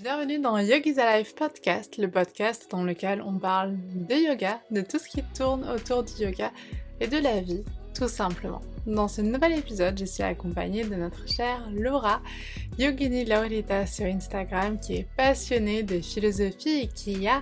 Bienvenue dans Yoga is Alive Podcast, le podcast dans lequel on parle de yoga, de tout ce qui tourne autour du yoga et de la vie, tout simplement. Dans ce nouvel épisode, je suis accompagnée de notre chère Laura, Yogini Laurita sur Instagram, qui est passionnée de philosophie et qui a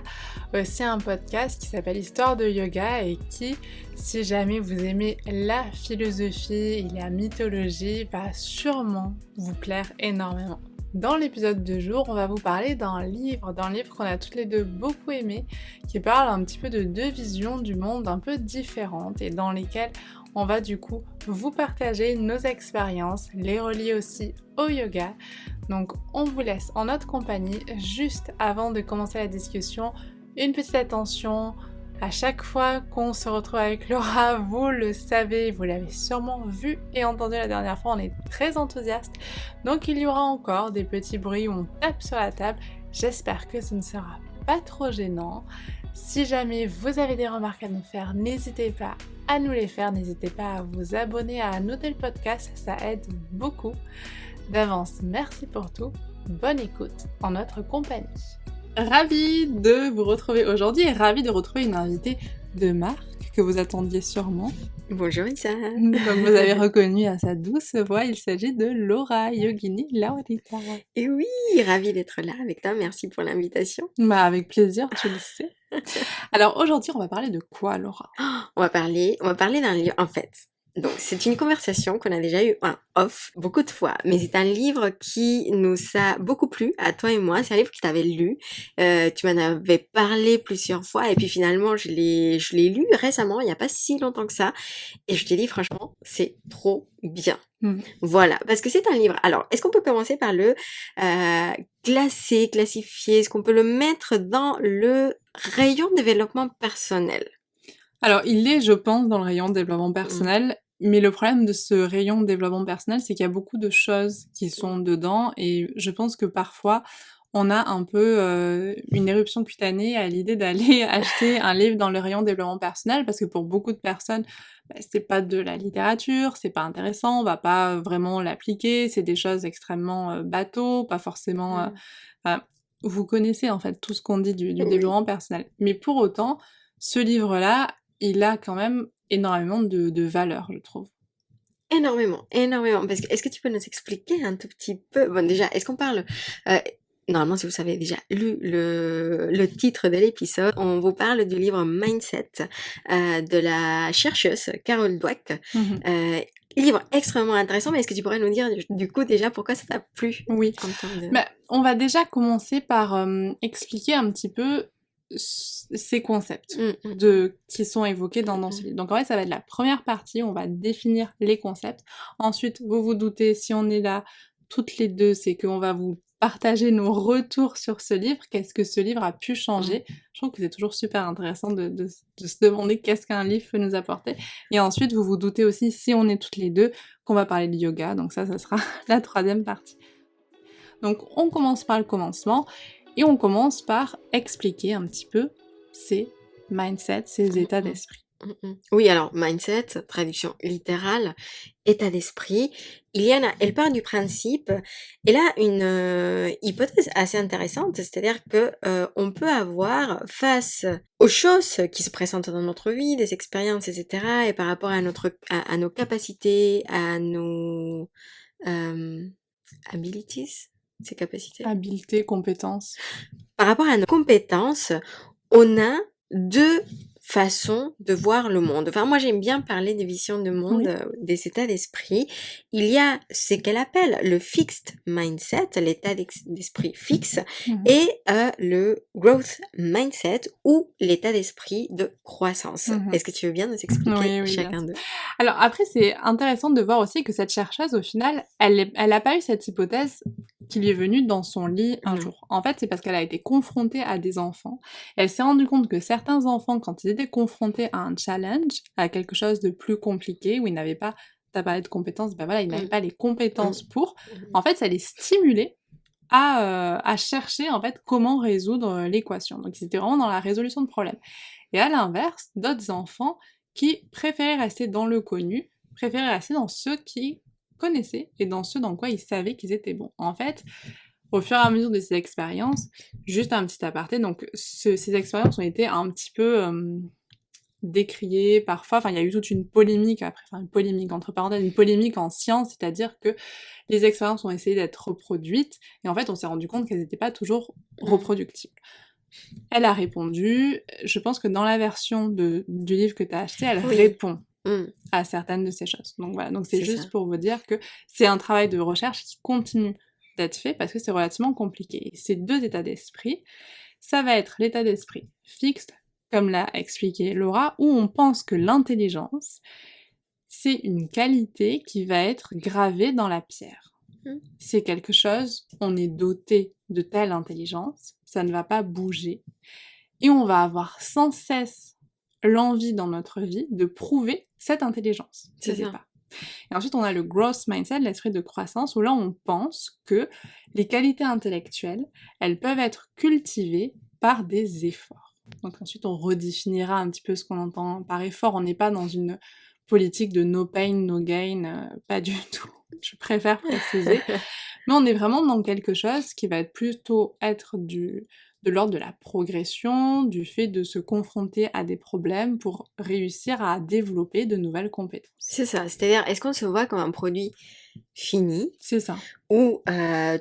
aussi un podcast qui s'appelle Histoire de Yoga et qui, si jamais vous aimez la philosophie et la mythologie, va sûrement vous plaire énormément. Dans l'épisode de jour, on va vous parler d'un livre qu'on a toutes les deux beaucoup aimé, qui parle un petit peu de deux visions du monde un peu différentes et dans lesquelles on va du coup vous partager nos expériences, les relier aussi au yoga. Donc on vous laisse en notre compagnie. Juste avant de commencer la discussion, une petite attention. À chaque fois qu'on se retrouve avec Laura, vous le savez, vous l'avez sûrement vu et entendu la dernière fois, on est très enthousiaste. Donc il y aura encore des petits bruits où on tape sur la table. J'espère que ce ne sera pas trop gênant. Si jamais vous avez des remarques à nous faire, n'hésitez pas à nous les faire. N'hésitez pas à vous abonner, à noter le podcast, ça aide beaucoup. D'avance, merci pour tout. Bonne écoute en notre compagnie. Ravie de vous retrouver aujourd'hui et ravie de retrouver une invitée de marque que vous attendiez sûrement. Bonjour Isa. Donc vous avez reconnu à sa douce voix, il s'agit de Laura Yogini Laurita. Et oui, ravie d'être là avec toi, merci pour l'invitation. Bah avec plaisir, tu le sais. Alors aujourd'hui on va parler de quoi Laura? On va parler d'un livre, en fait. Donc c'est une conversation qu'on a déjà eue en off beaucoup de fois, mais c'est un livre qui nous a beaucoup plu à toi et moi. C'est un livre que tu avais lu, tu m'en avais parlé plusieurs fois et puis finalement je l'ai lu récemment, il n'y a pas si longtemps que ça, et je t'ai dit franchement c'est trop bien. Voilà, parce que c'est un livre. Alors, est-ce qu'on peut commencer par le classifier? Est-ce qu'on peut le mettre dans le rayon développement personnel? Alors il est, je pense, dans le rayon développement personnel, mais le problème de ce rayon développement personnel, c'est qu'il y a beaucoup de choses qui sont dedans et je pense que parfois on a un peu une éruption cutanée à l'idée d'aller acheter un livre dans le rayon développement personnel parce que pour beaucoup de personnes, c'est pas de la littérature, c'est pas intéressant, on va pas vraiment l'appliquer, c'est des choses extrêmement bateau, pas forcément... vous connaissez en fait tout ce qu'on dit du Oui. développement personnel. Mais pour autant, ce livre-là, il a quand même énormément de valeur, je trouve. Énormément, énormément. Parce que, est-ce que tu peux nous expliquer un tout petit peu? Bon, déjà, est-ce qu'on parle... normalement, si vous savez déjà lu le titre de l'épisode, on vous parle du livre Mindset de la chercheuse Carol Dweck. Livre extrêmement intéressant, mais est-ce que tu pourrais nous dire du coup déjà pourquoi ça t'a plu? Oui, en termes de... on va déjà commencer par expliquer un petit peu ces concepts qui sont évoqués dans ce livre. Donc en fait, ça va être la première partie, on va définir les concepts. Ensuite, vous vous doutez, si on est là toutes les deux, c'est qu'on va vous partager nos retours sur ce livre, qu'est-ce que ce livre a pu changer. Je trouve que c'est toujours super intéressant de se demander qu'est-ce qu'un livre peut nous apporter. Et ensuite, vous vous doutez aussi, si on est toutes les deux, qu'on va parler de yoga, donc ça sera la troisième partie. Donc on commence par le commencement, et on commence par expliquer un petit peu ces mindsets, ces états d'esprit. Oui, alors mindset, traduction littérale, état d'esprit. Elle part du principe, elle a une hypothèse assez intéressante, c'est-à-dire que on peut avoir face aux choses qui se présentent dans notre vie, des expériences, etc., et par rapport à nos capacités, à nos abilities, ces capacités. Habileté, compétence. Par rapport à nos compétences, on a deux façons de voir le monde. Enfin, moi, j'aime bien parler des visions de monde, des états d'esprit. Il y a ce qu'elle appelle le fixed mindset, l'état d'esprit fixe, et le growth mindset, ou l'état d'esprit de croissance. Est-ce que tu veux bien nous expliquer chacun d'eux? Alors après, c'est intéressant de voir aussi que cette chercheuse, au final, elle a pas eu cette hypothèse qui lui est venue dans son lit un jour. En fait, c'est parce qu'elle a été confrontée à des enfants. Elle s'est rendue compte que certains enfants, quand ils étaient confrontés à un challenge, à quelque chose de plus compliqué, où ils n'avaient pas, t'as parlé de compétences, ils n'avaient pas les compétences pour, en fait, ça les stimulait à chercher, en fait, comment résoudre l'équation. Donc, ils étaient vraiment dans la résolution de problèmes. Et à l'inverse, d'autres enfants qui préféraient rester dans le connu, préféraient rester dans ceux qui connaissaient et dans ceux dans quoi ils savaient qu'ils étaient bons. En fait, au fur et à mesure de ces expériences, juste un petit aparté, donc ces expériences ont été un petit peu décriées parfois, enfin il y a eu toute une polémique après, enfin une polémique entre parenthèses, une polémique en science, c'est-à-dire que les expériences ont essayé d'être reproduites, et en fait on s'est rendu compte qu'elles n'étaient pas toujours reproductibles. Elle a répondu, je pense que dans la version du livre que tu as acheté, elle répond à certaines de ces choses. Donc voilà, donc c'est juste ça. Pour vous dire que c'est un travail de recherche qui continue d'être fait parce que c'est relativement compliqué. Et ces deux états d'esprit, ça va être l'état d'esprit fixe, comme l'a expliqué Laura, où on pense que l'intelligence, c'est une qualité qui va être gravée dans la pierre. C'est quelque chose, on est doté de telle intelligence, ça ne va pas bouger. Et on va avoir sans cesse l'envie dans notre vie de prouver cette intelligence. C'est ça. Pas. Et ensuite, on a le growth mindset, l'esprit de croissance, où là, on pense que les qualités intellectuelles, elles peuvent être cultivées par des efforts. Donc ensuite, on redéfinira un petit peu ce qu'on entend par effort. On n'est pas dans une politique de no pain, no gain, pas du tout. Je préfère préciser. Mais on est vraiment dans quelque chose qui va être plutôt être de l'ordre de la progression, du fait de se confronter à des problèmes pour réussir à développer de nouvelles compétences. C'est ça, c'est-à-dire, est-ce qu'on se voit comme un produit fini? C'est ça. Où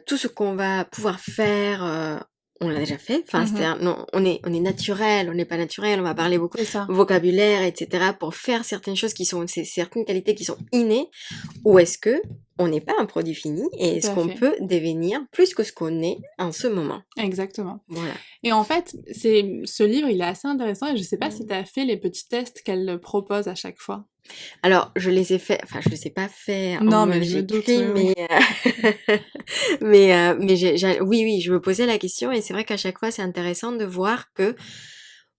tout ce qu'on va pouvoir faire, on l'a déjà fait. Enfin, c'est-à-dire, non, on est naturel, on n'est pas naturel, on va parler beaucoup vocabulaire, etc. pour faire certaines choses qui sont, certaines qualités qui sont innées. Ou est-ce que on n'est pas un produit fini et est-ce qu'on peut devenir plus que ce qu'on est en ce moment? Exactement. Voilà. Et en fait, ce livre, il est assez intéressant et je sais pas si tu as fait les petits tests qu'elle propose à chaque fois. Alors, je les ai fait, enfin, je les ai pas faits non, mais je me doute, mais, oui, je me posais la question et c'est vrai qu'à chaque fois, c'est intéressant de voir que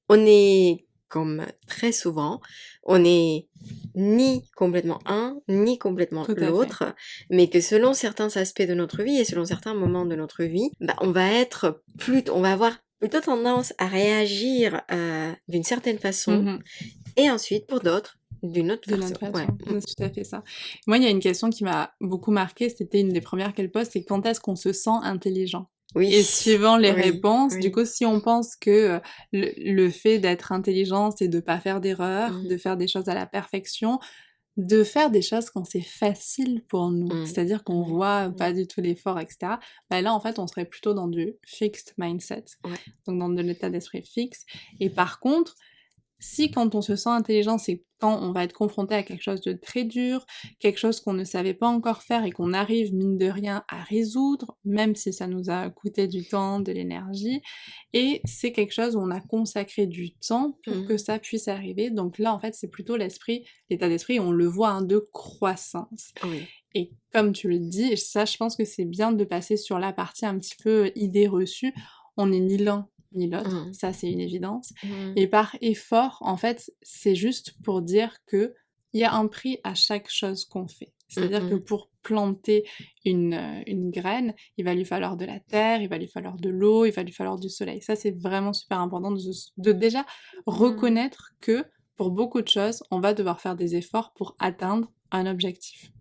on est, comme très souvent, on n'est ni complètement un, ni complètement l'autre, mais que selon certains aspects de notre vie et selon certains moments de notre vie, bah, on va avoir plutôt tendance à réagir d'une certaine façon, et ensuite, pour d'autres, d'une autre façon. Ouais. C'est tout à fait ça. Moi, il y a une question qui m'a beaucoup marquée, c'était une des premières qu'elle pose, c'est quand est-ce qu'on se sent intelligent? Oui. Et suivant les réponses, du coup, si on pense que le fait d'être intelligent, c'est de pas faire d'erreurs, de faire des choses à la perfection, de faire des choses quand c'est facile pour nous, c'est-à-dire qu'on voit pas du tout l'effort, etc. Bah là, en fait, on serait plutôt dans du fixed mindset, donc dans de l'état d'esprit fixe. Et par contre, si quand on se sent intelligent, c'est quand on va être confronté à quelque chose de très dur, quelque chose qu'on ne savait pas encore faire et qu'on arrive, mine de rien, à résoudre, même si ça nous a coûté du temps, de l'énergie, et c'est quelque chose où on a consacré du temps pour que ça puisse arriver. Donc là, en fait, c'est plutôt l'état d'esprit, on le voit, de croissance. Et comme tu le dis, et ça, je pense que c'est bien de passer sur la partie un petit peu idée reçue, on n'est ni l'un ni l'autre, ça c'est une évidence. Et par effort, en fait, c'est juste pour dire que il y a un prix à chaque chose qu'on fait. C'est-à-dire que pour planter une graine, il va lui falloir de la terre, il va lui falloir de l'eau, il va lui falloir du soleil. Ça, c'est vraiment super important de déjà reconnaître que pour beaucoup de choses, on va devoir faire des efforts pour atteindre un objectif,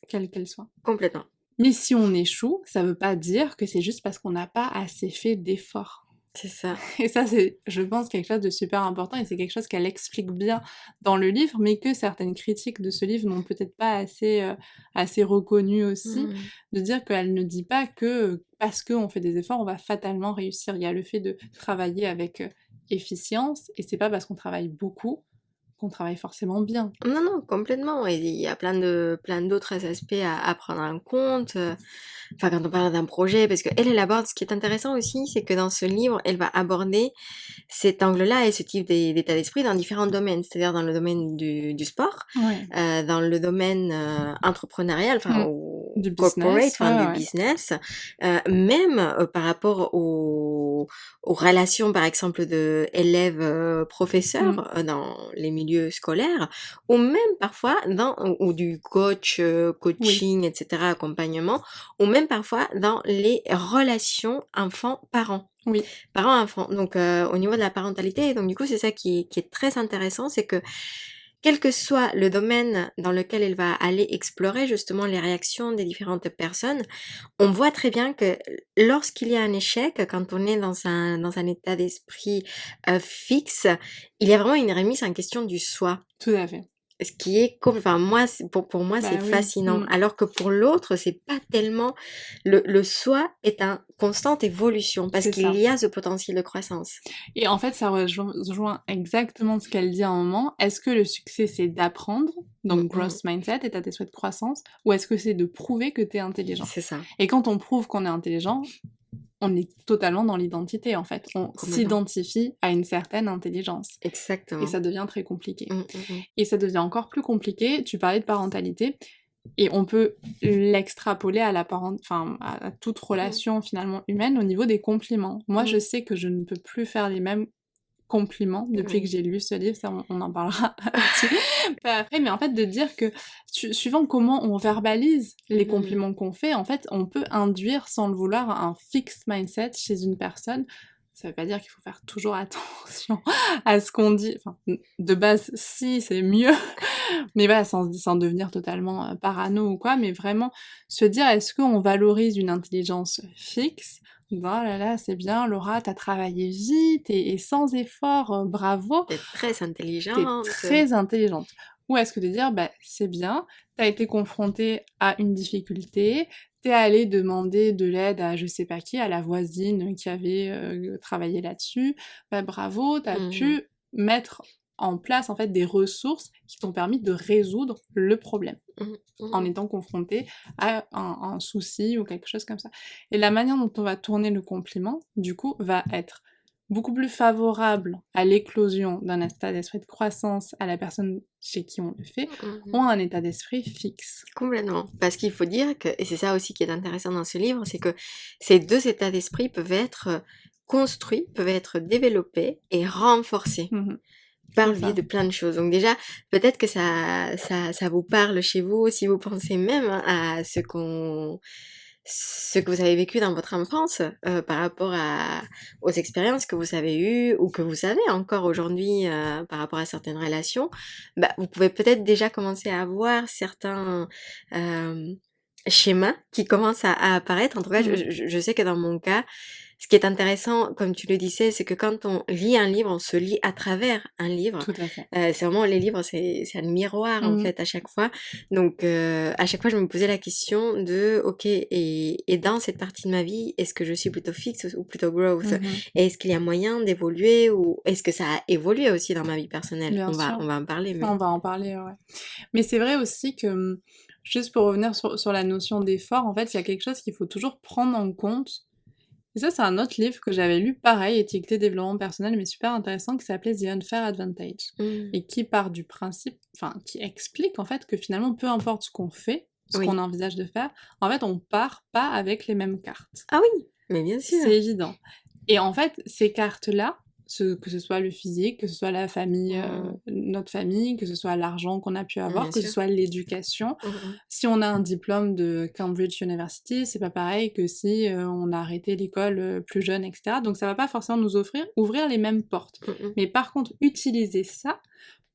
quel qu'elle soit. Complètement. Mais si on échoue, ça veut pas dire que c'est juste parce qu'on n'a pas assez fait d'efforts. C'est ça. Et ça, c'est, je pense, quelque chose de super important et c'est quelque chose qu'elle explique bien dans le livre, mais que certaines critiques de ce livre n'ont peut-être pas assez reconnu aussi, de dire qu'elle ne dit pas que parce qu'on fait des efforts, on va fatalement réussir. Il y a le fait de travailler avec efficience et c'est pas parce qu'on travaille beaucoup qu'on travaille forcément bien. Non, complètement. Et il y a plein d'autres aspects à prendre en compte. Enfin, quand on parle d'un projet, parce qu'elle aborde, ce qui est intéressant aussi, c'est que dans ce livre, elle va aborder cet angle-là et ce type d'état d'esprit dans différents domaines, c'est-à-dire dans le domaine du sport, dans le domaine entrepreneurial, enfin, du corporate, business, du business, même par rapport aux relations, par exemple, de élèves-professeurs dans les milieux scolaires, ou même parfois ou du coaching, etc., accompagnement, ou même parfois dans les relations enfants-parents. Oui. Parents-enfants. Donc, au niveau de la parentalité, donc du coup, c'est ça qui est très intéressant, c'est que quel que soit le domaine dans lequel elle va aller explorer justement les réactions des différentes personnes, on voit très bien que lorsqu'il y a un échec, quand on est dans un état d'esprit fixe, il y a vraiment une remise en question du soi. Tout à fait. Ce qui est enfin moi, pour moi, c'est Bah oui. fascinant. Alors que pour l'autre, c'est pas tellement... Le soi est en constante évolution parce C'est qu'il ça. y a ce potentiel de croissance. Et en fait, ça rejoint exactement ce qu'elle dit à un moment. Est-ce que le succès, c'est d'apprendre, donc growth mindset, état d'esprit de croissance, ou est-ce que c'est de prouver que t'es intelligent? C'est ça. Et quand on prouve qu'on est intelligent, on est totalement dans l'identité, en fait. On Complètement. s'identifie à une certaine intelligence. Exactement. Et ça devient très compliqué. Mmh. Et ça devient encore plus compliqué, tu parlais de parentalité, et on peut l'extrapoler à à toute relation finalement humaine au niveau des compliments. Moi, je sais que je ne peux plus faire les mêmes compliments depuis que j'ai lu ce livre, ça on en parlera après, mais en fait de dire que suivant comment on verbalise les compliments qu'on fait, en fait, on peut induire sans le vouloir un fixed mindset chez une personne. Ça veut pas dire qu'il faut faire toujours attention à ce qu'on dit, enfin, de base, si, c'est mieux, mais voilà, sans devenir totalement parano ou quoi, mais vraiment se dire, est-ce qu'on valorise une intelligence fixe? Oh là là, c'est bien, Laura, t'as travaillé vite et sans effort, bravo, T'es très t'es intelligente. très intelligente. Ou est-ce que de dire, bah, c'est bien, t'as été confrontée à une difficulté, t'es allée demander de l'aide à je sais pas qui, à la voisine qui avait travaillé là-dessus, bah bravo, t'as pu mettre en place en fait des ressources qui t'ont permis de résoudre le problème en étant confrontée à un souci ou quelque chose comme ça. Et la manière dont on va tourner le compliment, du coup, va être beaucoup plus favorable à l'éclosion d'un état d'esprit de croissance à la personne chez qui on le fait, ou un état d'esprit fixe. Complètement. Parce qu'il faut dire que, et c'est ça aussi qui est intéressant dans ce livre, c'est que ces deux états d'esprit peuvent être construits, peuvent être développés et renforcés par le biais de plein de choses. Donc déjà, peut-être que ça vous parle chez vous, si vous pensez même à ce que vous avez vécu dans votre enfance par rapport aux expériences que vous avez eues ou que vous savez encore aujourd'hui par rapport à certaines relations, bah, vous pouvez peut-être déjà commencer à avoir certains schémas qui commencent à apparaître. En tout cas, je sais que dans mon cas, ce qui est intéressant, comme tu le disais, c'est que quand on lit un livre, on se lit à travers un livre. Tout à fait. C'est vraiment, les livres, c'est un miroir, en fait, à chaque fois. Donc, à chaque fois, je me posais la question de, ok, et dans cette partie de ma vie, est-ce que je suis plutôt fixe ou plutôt growth? Et est-ce qu'il y a moyen d'évoluer ou est-ce que ça a évolué aussi dans ma vie personnelle? Bien On sûr. va en parler. Mais... On va en parler, ouais. Mais c'est vrai aussi que, juste pour revenir sur la notion d'effort, en fait, il y a quelque chose qu'il faut toujours prendre en compte. Et ça, c'est un autre livre que j'avais lu, pareil, étiqueté développement personnel, mais super intéressant, qui s'appelait The Unfair Advantage. Et qui part du principe, enfin, qui explique en fait que finalement, peu importe ce qu'on fait, ce qu'on envisage de faire, en fait, on part pas avec les mêmes cartes. Ah oui, mais bien sûr. C'est évident. Et en fait, ces cartes-là, que ce soit le physique, que ce soit la famille, notre famille, que ce soit l'argent qu'on a pu avoir, que ce soit l'éducation. Si on a un diplôme de Cambridge University, c'est pas pareil que si on a arrêté l'école plus jeune, etc. Donc ça va pas forcément nous ouvrir les mêmes portes. Mais par contre, utiliser ça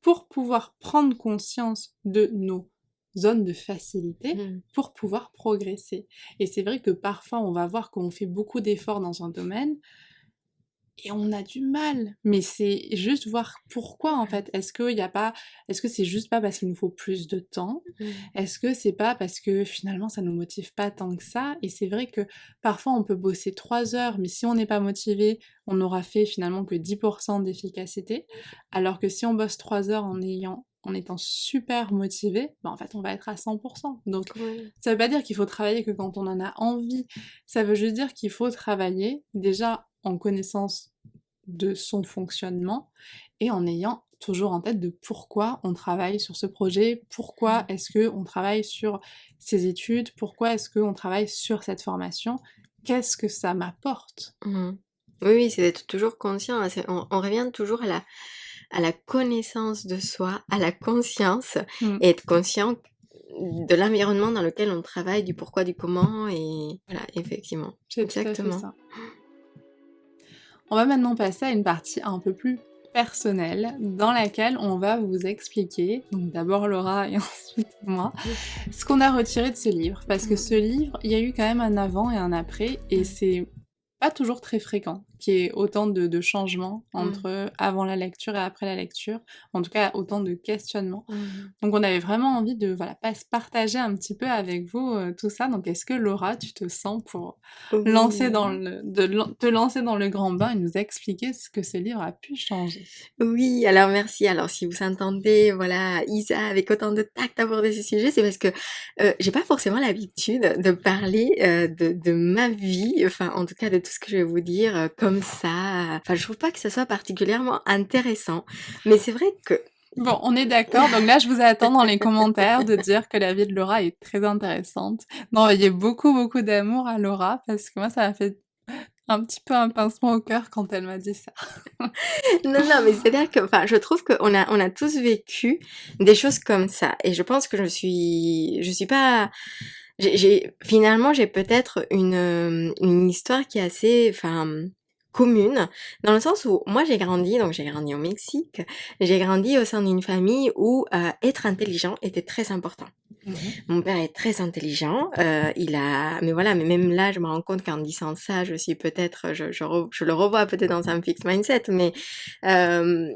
pour pouvoir prendre conscience de nos zones de facilité pour pouvoir progresser. Et c'est vrai que parfois, on va voir qu'on fait beaucoup d'efforts dans un domaine, et on a du mal, mais c'est juste voir pourquoi en fait. Est-ce que c'est juste pas parce qu'il nous faut plus de temps? Est-ce que c'est pas parce que finalement ça nous motive pas tant que ça? Et c'est vrai que parfois on peut bosser 3 heures, mais si on n'est pas motivé, on n'aura fait finalement que 10% d'efficacité, alors que si on bosse 3 heures en étant super motivé, bah en fait on va être à 100%. Donc ça veut pas dire qu'il faut travailler que quand on en a envie, ça veut juste dire qu'il faut travailler déjà en connaissance de son fonctionnement et en ayant toujours en tête de pourquoi on travaille sur ce projet, pourquoi est-ce qu'on travaille sur ces études, pourquoi est-ce qu'on travaille sur cette formation, qu'est-ce que ça m'apporte. Oui, c'est d'être toujours conscient, on revient toujours à la connaissance de soi, à la conscience, et être conscient de l'environnement dans lequel on travaille, du pourquoi, du comment, et voilà, effectivement. C'est exactement ça. On va maintenant passer à une partie un peu plus personnelle dans laquelle on va vous expliquer, donc d'abord Laura et ensuite moi, ce qu'on a retiré de ce livre. Parce que ce livre, il y a eu quand même un avant et un après, et c'est pas toujours très fréquent qu'il y ait autant de changements entre avant la lecture et après la lecture, en tout cas autant de questionnements. Donc on avait vraiment envie de partager un petit peu avec vous tout ça. Donc est-ce que Laura, tu te sens pour lancer te lancer dans le grand bain et nous expliquer ce que ce livre a pu changer? Oui, alors merci. Alors si vous entendez, voilà, Isa avec autant de tact aborder ce sujet, c'est parce que j'ai pas forcément l'habitude de parler de ma vie, enfin en tout cas de tout ce que je vais vous dire comme ça. Enfin, je trouve pas que ça soit particulièrement intéressant, mais c'est vrai que Bon, on est d'accord. Donc là, je vous attends dans les commentaires de dire que la vie de Laura est très intéressante, d'envoyer beaucoup, beaucoup d'amour à Laura, parce que moi, ça m'a fait un petit peu un pincement au cœur quand elle m'a dit ça. non, non, mais c'est-à-dire que, enfin, je trouve on a tous vécu des choses comme ça, et je pense que je suis pas, finalement, j'ai peut-être une histoire qui est assez, enfin, commune, dans le sens où moi j'ai grandi au Mexique, j'ai grandi au sein d'une famille où être intelligent était très important. Mon père est très intelligent, mais voilà, mais même là, je me rends compte qu'en disant ça, je suis peut-être, je le revois peut-être dans un fixed mindset, euh,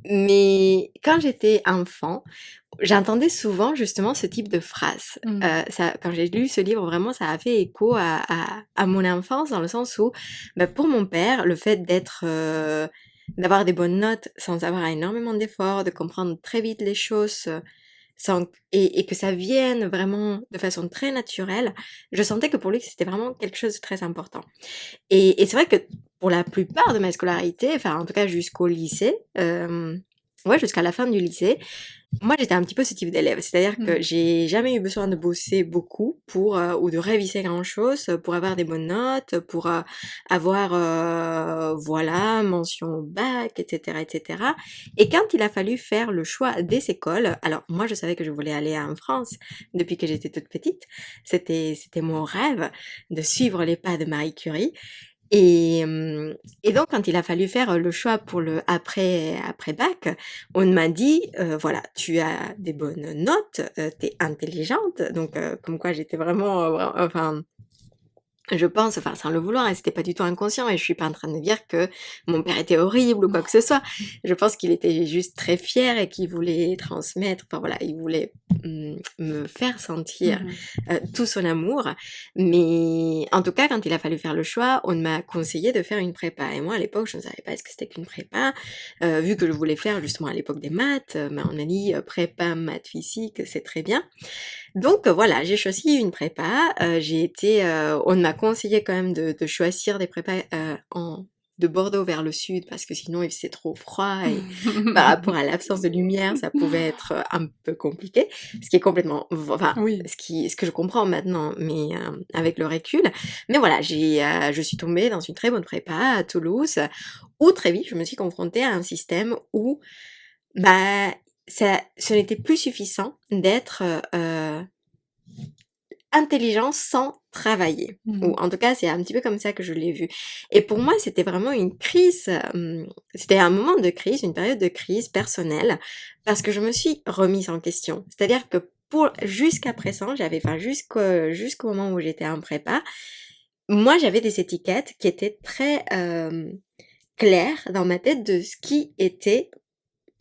mais quand j'étais enfant, j'entendais souvent justement ce type de phrase. Ça, quand j'ai lu ce livre, vraiment, ça a fait écho à mon enfance, dans le sens où, bah, pour mon père, le fait d'avoir des bonnes notes sans avoir énormément d'efforts, de comprendre très vite les choses, et que ça vienne vraiment de façon très naturelle, je sentais que pour lui, c'était vraiment quelque chose de très important. Et c'est vrai que pour la plupart de ma scolarité, enfin en tout cas jusqu'au lycée, ouais, jusqu'à la fin du lycée, moi j'étais un petit peu ce type d'élève. C'est-à-dire que j'ai jamais eu besoin de bosser beaucoup pour ou de réviser grand-chose pour avoir des bonnes notes, pour avoir voilà, mention au bac, etc., etc. Et quand il a fallu faire le choix des écoles, alors moi je savais que je voulais aller en France depuis que j'étais toute petite. C'était mon rêve de suivre les pas de Marie Curie. Et, et donc, quand il a fallu faire le choix pour le après bac, on m'a dit, voilà, tu as des bonnes notes, t'es intelligente, donc comme quoi j'étais vraiment, enfin, je pense, enfin sans le vouloir, et c'était pas du tout inconscient, et je suis pas en train de dire que mon père était horrible ou quoi que ce soit. Je pense qu'il était juste très fier et qu'il voulait transmettre, enfin voilà, il voulait me faire sentir tout son amour. Mais en tout cas, quand il a fallu faire le choix, on m'a conseillé de faire une prépa. Et moi, à l'époque, je ne savais pas ce que c'était qu'une prépa. Vu que je voulais faire justement à l'époque des maths, mais on a dit prépa, maths, physique, c'est très bien. Donc voilà, j'ai choisi une prépa. On m'a conseillé quand même de choisir des prépas de Bordeaux vers le sud, parce que sinon il faisait trop froid et par rapport à l'absence de lumière, ça pouvait être un peu compliqué. Ce qui est complètement, enfin, Oui. ce que je comprends maintenant, mais avec le recul. Mais voilà, je suis tombée dans une très bonne prépa à Toulouse, où très vite je me suis confrontée à un système où, bah, ce n'était plus suffisant d'être intelligent sans travailler. Ou en tout cas, c'est un petit peu comme ça que je l'ai vu. Et pour moi, c'était vraiment une crise, c'était un moment de crise, une période de crise personnelle, parce que je me suis remise en question. C'est-à-dire que jusqu'à présent, jusqu'au moment où j'étais en prépa, moi, j'avais des étiquettes qui étaient très claires dans ma tête de ce qui était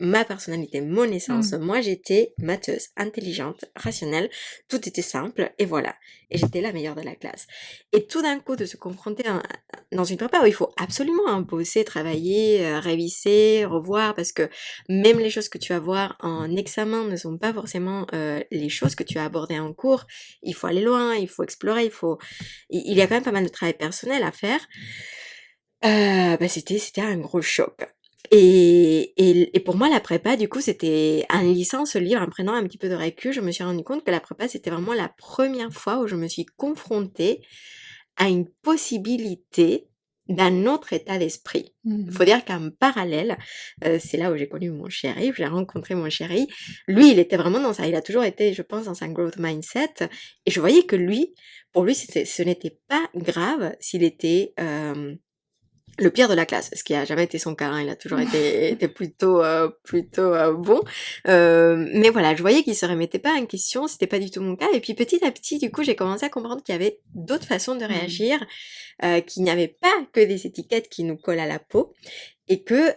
ma personnalité, mon essence. Moi, j'étais matheuse, intelligente, rationnelle, tout était simple, et voilà. Et j'étais la meilleure de la classe. Et tout d'un coup, de se confronter dans une prépa où il faut absolument bosser, travailler, réviser, revoir, parce que même les choses que tu vas voir en examen ne sont pas forcément les choses que tu as abordées en cours. Il faut aller loin, il faut explorer, il y a quand même pas mal de travail personnel à faire. C'était un gros choc. Et pour moi, la prépa, du coup, c'était en lisant ce livre, en prenant un petit peu de recul, je me suis rendu compte que la prépa, c'était vraiment la première fois où je me suis confrontée à une possibilité d'un autre état d'esprit. Il faut dire qu'en parallèle, c'est là où j'ai connu mon chéri, j'ai rencontré mon chéri. Lui, il était vraiment il a toujours été, je pense, dans un growth mindset. Et je voyais que pour lui, ce n'était pas grave s'il était le pire de la classe, ce qui a jamais été son cas, hein, il a toujours été plutôt bon. Mais voilà, je voyais qu'il se remettait pas en question, c'était pas du tout mon cas. Et puis petit à petit, du coup, j'ai commencé à comprendre qu'il y avait d'autres façons de réagir, qu'il n'y avait pas que des étiquettes qui nous collent à la peau, et que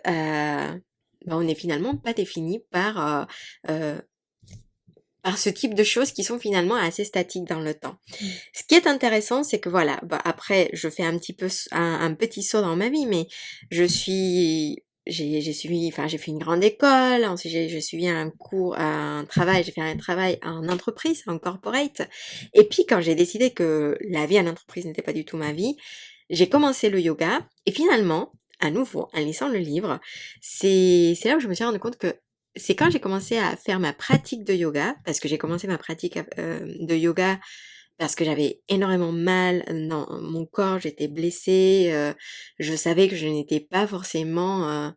on n'est finalement pas défini par ce type de choses qui sont finalement assez statiques dans le temps. Ce qui est intéressant, c'est que voilà, après, je fais un petit peu un petit saut dans ma vie, mais j'ai fait une grande école, ensuite j'ai suivi j'ai fait un travail en entreprise, en corporate, et puis quand j'ai décidé que la vie en entreprise n'était pas du tout ma vie, j'ai commencé le yoga, et finalement, à nouveau, en lisant le livre, c'est là où je me suis rendu compte que c'est quand j'ai commencé à faire ma pratique de yoga, parce que j'ai commencé ma pratique de yoga parce que j'avais énormément mal dans mon corps, j'étais blessée, je savais que je n'étais pas forcément,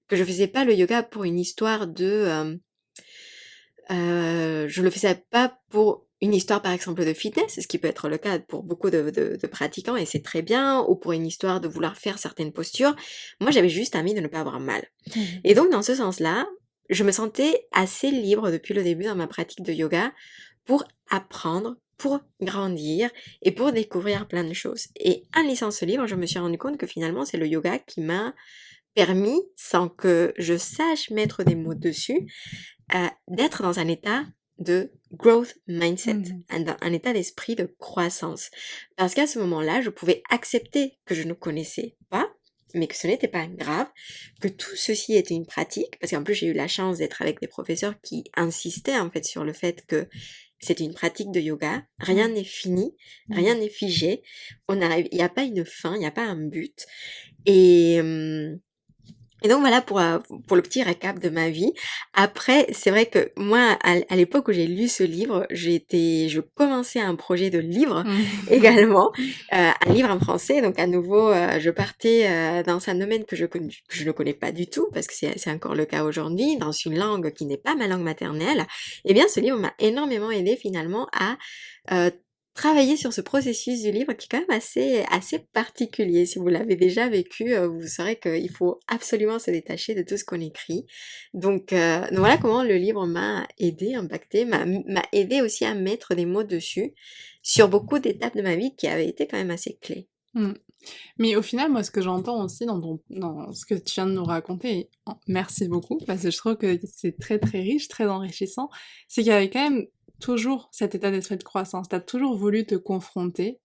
que je faisais pas le yoga pour une histoire je le faisais pas pour une histoire par exemple de fitness, ce qui peut être le cas pour beaucoup de pratiquants et c'est très bien, ou pour une histoire de vouloir faire certaines postures. Moi, j'avais juste envie de ne pas avoir mal. Et donc dans ce sens-là, je me sentais assez libre depuis le début dans ma pratique de yoga pour apprendre, pour grandir et pour découvrir plein de choses. Et en lisant ce livre, je me suis rendu compte que finalement, c'est le yoga qui m'a permis, sans que je sache mettre des mots dessus, d'être dans un état de growth mindset, un état d'esprit de croissance. Parce qu'à ce moment-là, je pouvais accepter que je ne connaissais pas, mais que ce n'était pas grave, que tout ceci était une pratique, parce qu'en plus j'ai eu la chance d'être avec des professeurs qui insistaient en fait sur le fait que c'est une pratique de yoga, rien n'est fini, rien n'est figé, il n'y a pas une fin, il n'y a pas un but, et donc voilà pour le petit récap de ma vie. Après, c'est vrai que moi, à l'époque où j'ai lu ce livre, je commençais un projet de livre également, un livre en français. Donc à nouveau, je partais dans un domaine que je ne connais pas du tout, parce que c'est encore le cas aujourd'hui, dans une langue qui n'est pas ma langue maternelle. Eh bien, ce livre m'a énormément aidé finalement à travailler sur ce processus du livre qui est quand même assez particulier. Si vous l'avez déjà vécu, vous saurez qu'il faut absolument se détacher de tout ce qu'on écrit. Donc voilà comment le livre m'a aidé, impacté, m'a aidé aussi à mettre des mots dessus sur beaucoup d'étapes de ma vie qui avaient été quand même assez clés. Mais au final, moi, ce que j'entends aussi dans ce que tu viens de nous raconter, et merci beaucoup, parce que je trouve que c'est très très riche, très enrichissant, c'est qu'il y avait quand même toujours cet état d'esprit de croissance. T'as toujours voulu te confronter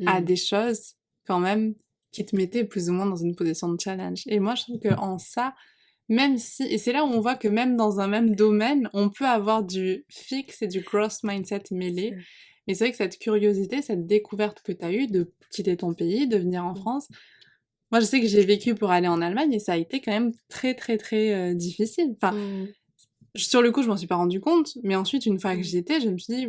à des choses, quand même, qui te mettaient plus ou moins dans une position de challenge. Et moi, je trouve qu'en ça, même si... Et c'est là où on voit que même dans un même domaine, on peut avoir du fixe et du growth mindset mêlés. Et c'est vrai que cette curiosité, cette découverte que t'as eue de quitter ton pays, de venir en France, moi, je sais que j'ai vécu pour aller en Allemagne et ça a été quand même très, très, très difficile. Enfin, sur le coup, je m'en suis pas rendu compte, mais ensuite, une fois que j'y étais, je me suis dit,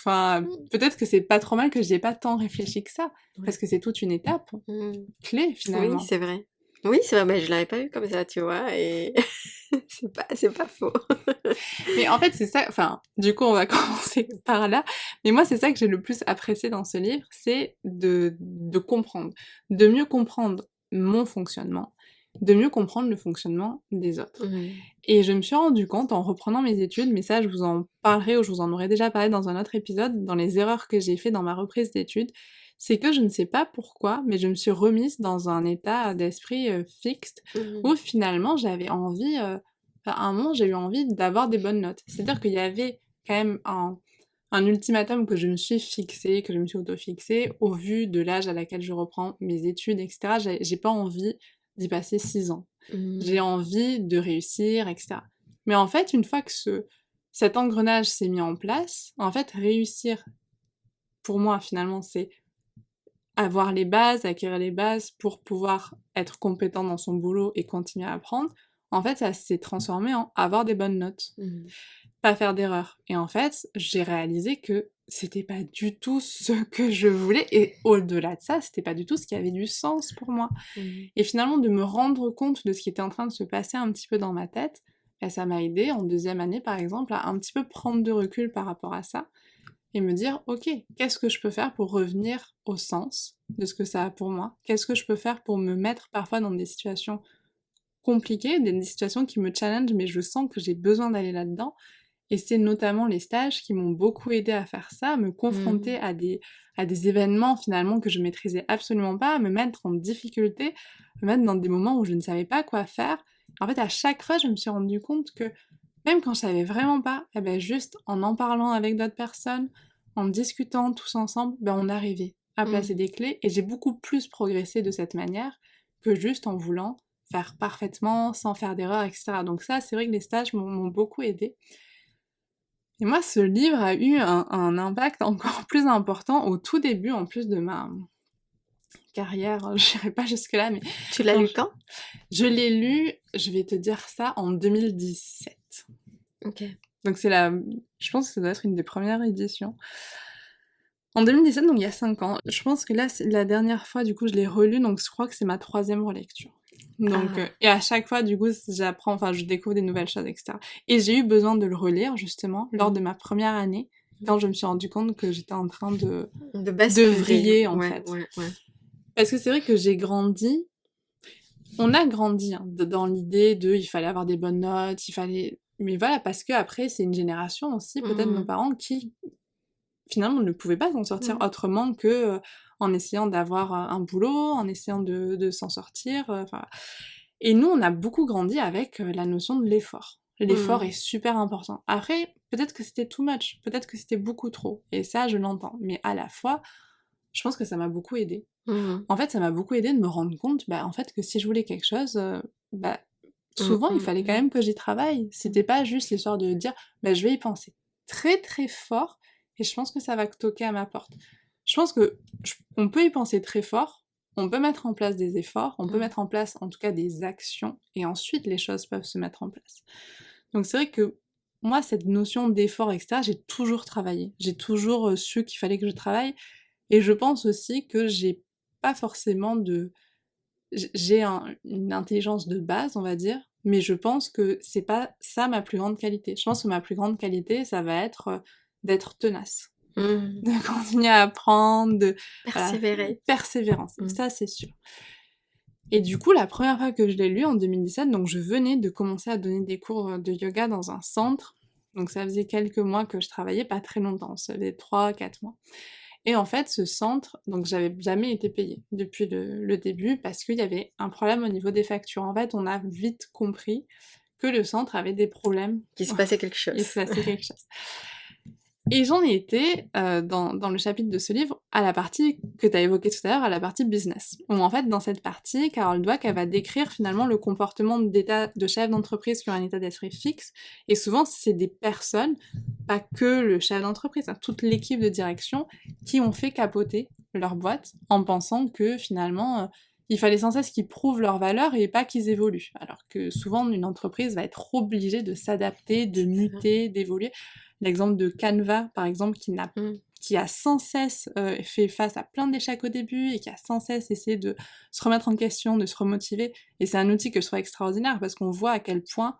peut-être que c'est pas trop mal que j'y ai pas tant réfléchi que ça, parce que c'est toute une étape clé, finalement. Oui, c'est vrai. Oui, c'est vrai, mais je l'avais pas vu comme ça, tu vois, et c'est pas faux. Mais en fait, c'est ça, enfin, du coup, on va commencer par là, mais moi, c'est ça que j'ai le plus apprécié dans ce livre, c'est de comprendre, de mieux comprendre mon fonctionnement, de mieux comprendre le fonctionnement des autres. Et je me suis rendu compte en reprenant mes études, mais ça je vous en parlerai ou je vous en aurais déjà parlé dans un autre épisode, dans les erreurs que j'ai fait dans ma reprise d'études, c'est que je ne sais pas pourquoi, mais je me suis remise dans un état d'esprit fixe, où finalement j'avais envie, à un moment j'ai eu envie d'avoir des bonnes notes. C'est-à-dire qu'il y avait quand même un ultimatum que je me suis fixé, que je me suis auto-fixé, au vu de l'âge à laquelle je reprends mes études, etc. J'ai pas envie d'y passer 6 ans. J'ai envie de réussir, etc. Mais en fait, une fois que cet engrenage s'est mis en place, en fait, réussir, pour moi, finalement, c'est avoir les bases, acquérir les bases pour pouvoir être compétent dans son boulot et continuer à apprendre. En fait, ça s'est transformé en avoir des bonnes notes, pas faire d'erreurs. Et en fait, j'ai réalisé que c'était pas du tout ce que je voulais, et au-delà de ça, c'était pas du tout ce qui avait du sens pour moi. Et finalement, de me rendre compte de ce qui était en train de se passer un petit peu dans ma tête, ça m'a aidé en deuxième année, par exemple, à un petit peu prendre de recul par rapport à ça, et me dire ok, qu'est-ce que je peux faire pour revenir au sens de ce que ça a pour moi, qu'est-ce que je peux faire pour me mettre parfois dans des situations compliquées, des situations qui me challenge mais je sens que j'ai besoin d'aller là-dedans. Et c'est notamment les stages qui m'ont beaucoup aidé à faire ça, à me confronter à des événements finalement que je maîtrisais absolument pas, à me mettre en difficulté, me mettre dans des moments où je ne savais pas quoi faire. En fait, à chaque fois, je me suis rendu compte que même quand je savais vraiment pas, eh ben juste en parlant avec d'autres personnes, en discutant tous ensemble, ben on arrivait à placer des clés et j'ai beaucoup plus progressé de cette manière que juste en voulant faire parfaitement, sans faire d'erreur, etc. Donc ça, c'est vrai que les stages m'ont beaucoup aidé. Et moi, ce livre a eu un impact encore plus important au tout début, en plus de ma carrière, je n'irai pas jusque-là, mais... Tu l'as lu quand? Je l'ai lu, je vais te dire ça, en 2017. Ok. Donc je pense que ça doit être une des premières éditions. En 2017, donc il y a 5 ans. Je pense que là, c'est la dernière fois, du coup, je l'ai relu, donc je crois que c'est ma 3e relecture. Donc, et à chaque fois, du coup, je découvre des nouvelles choses, etc. Et j'ai eu besoin de le relire, justement, lors de ma première année, quand je me suis rendu compte que j'étais en train de vriller, en fait. Ouais. Parce que c'est vrai que j'ai grandi, on a grandi dans l'idée il fallait avoir des bonnes notes, mais voilà, parce que après c'est une génération aussi, peut-être nos parents, qui finalement ne pouvaient pas s'en sortir autrement que en essayant d'avoir un boulot, en essayant de s'en sortir. Et nous, on a beaucoup grandi avec la notion de l'effort. L'effort est super important. Après, peut-être que c'était too much, peut-être que c'était beaucoup trop, et ça, je l'entends. Mais à la fois, je pense que ça m'a beaucoup aidée. En fait, ça m'a beaucoup aidée de me rendre compte, en fait, que si je voulais quelque chose, souvent, il fallait quand même que j'y travaille. C'était pas juste l'histoire de dire, je vais y penser très très fort, et je pense que ça va toquer à ma porte. Je pense que on peut y penser très fort, on peut mettre en place des efforts, on peut mettre en place en tout cas des actions, et ensuite les choses peuvent se mettre en place. Donc c'est vrai que moi, cette notion d'effort, etc., j'ai toujours travaillé. J'ai toujours su qu'il fallait que je travaille, et je pense aussi que j'ai pas forcément j'ai une intelligence de base, on va dire, mais je pense que c'est pas ça ma plus grande qualité. Je pense que ma plus grande qualité, ça va être d'être tenace, de continuer à apprendre, Persévérer. Persévérance, ça c'est sûr. Et du coup, la première fois que je l'ai lu, en 2017, donc je venais de commencer à donner des cours de yoga dans un centre, donc ça faisait quelques mois que je travaillais, pas très longtemps, ça faisait 3-4 mois. Et en fait, ce centre, donc j'avais jamais été payée depuis le début parce qu'il y avait un problème au niveau des factures. En fait, on a vite compris que le centre avait des problèmes. Qu'il se passait quelque chose. Il se passait quelque chose. Et j'en ai été, dans le chapitre de ce livre, à la partie que tu as évoquée tout à l'heure, à la partie business. Où en fait, dans cette partie, Carol Dweck, elle va décrire finalement le comportement de chefs d'entreprise qui ont un état d'esprit fixe. Et souvent, c'est des personnes, pas que le chef d'entreprise, toute l'équipe de direction, qui ont fait capoter leur boîte en pensant que finalement, il fallait sans cesse qu'ils prouvent leur valeur et pas qu'ils évoluent. Alors que souvent, une entreprise va être obligée de s'adapter, de muter, d'évoluer. L'exemple de Canva, par exemple, qui a sans cesse fait face à plein d'échecs au début et qui a sans cesse essayé de se remettre en question, de se remotiver. Et c'est un outil que je trouve extraordinaire parce qu'on voit à quel point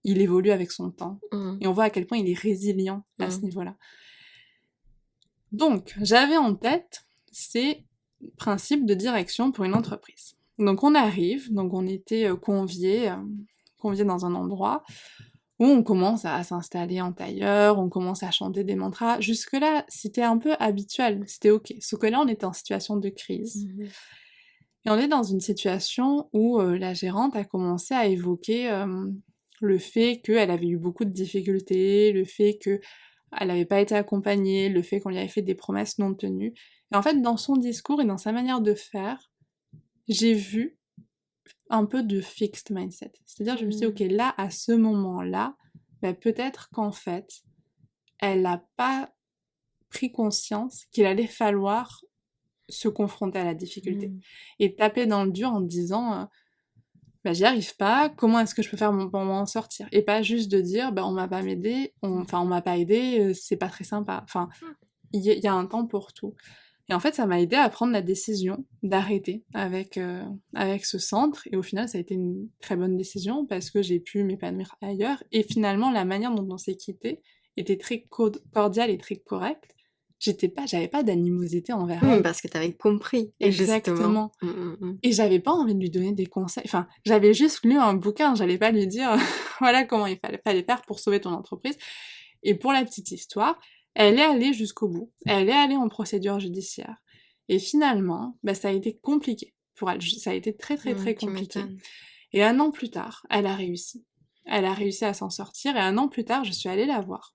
il évolue avec son temps. Et on voit à quel point il est résilient à ce niveau-là. Donc, j'avais en tête ces principes de direction pour une entreprise. Donc on arrive, donc on était conviés dans un endroit où on commence à s'installer en tailleur, on commence à chanter des mantras. Jusque-là, c'était un peu habituel, c'était ok. Sauf que là, on était en situation de crise. Et on est dans une situation où la gérante a commencé à évoquer le fait qu'elle avait eu beaucoup de difficultés, le fait qu'elle n'avait pas été accompagnée, le fait qu'on lui avait fait des promesses non tenues. Et en fait, dans son discours et dans sa manière de faire, j'ai vu un peu de fixed mindset. C'est-à-dire, je me suis dit, ok, là, à ce moment-là, peut-être qu'en fait, elle n'a pas pris conscience qu'il allait falloir se confronter à la difficulté. Et taper dans le dur en disant, j'y arrive pas, comment est-ce que je peux faire pour m'en sortir? Et pas juste de dire, on m'a pas aidé, on m'a pas aidé, c'est pas très sympa. Enfin, il y a un temps pour tout. Et en fait, ça m'a aidé à prendre la décision d'arrêter avec ce centre. Et au final, ça a été une très bonne décision parce que j'ai pu m'épanouir ailleurs. Et finalement, la manière dont on s'est quitté était très cordiale et très correcte. j'avais pas d'animosité envers elle. Parce que t'avais compris, Exactement. justement. Et j'avais pas envie de lui donner des conseils. Enfin, j'avais juste lu un bouquin, j'allais pas lui dire voilà comment il fallait faire pour sauver ton entreprise. Et pour la petite histoire, elle est allée jusqu'au bout. Elle est allée en procédure judiciaire. Et finalement, ça a été compliqué pour elle. Ça a été très très très Tu compliqué. m'étonnes. Et 1 an plus tard, elle a réussi. Elle a réussi à s'en sortir. Et 1 an plus tard, je suis allée la voir.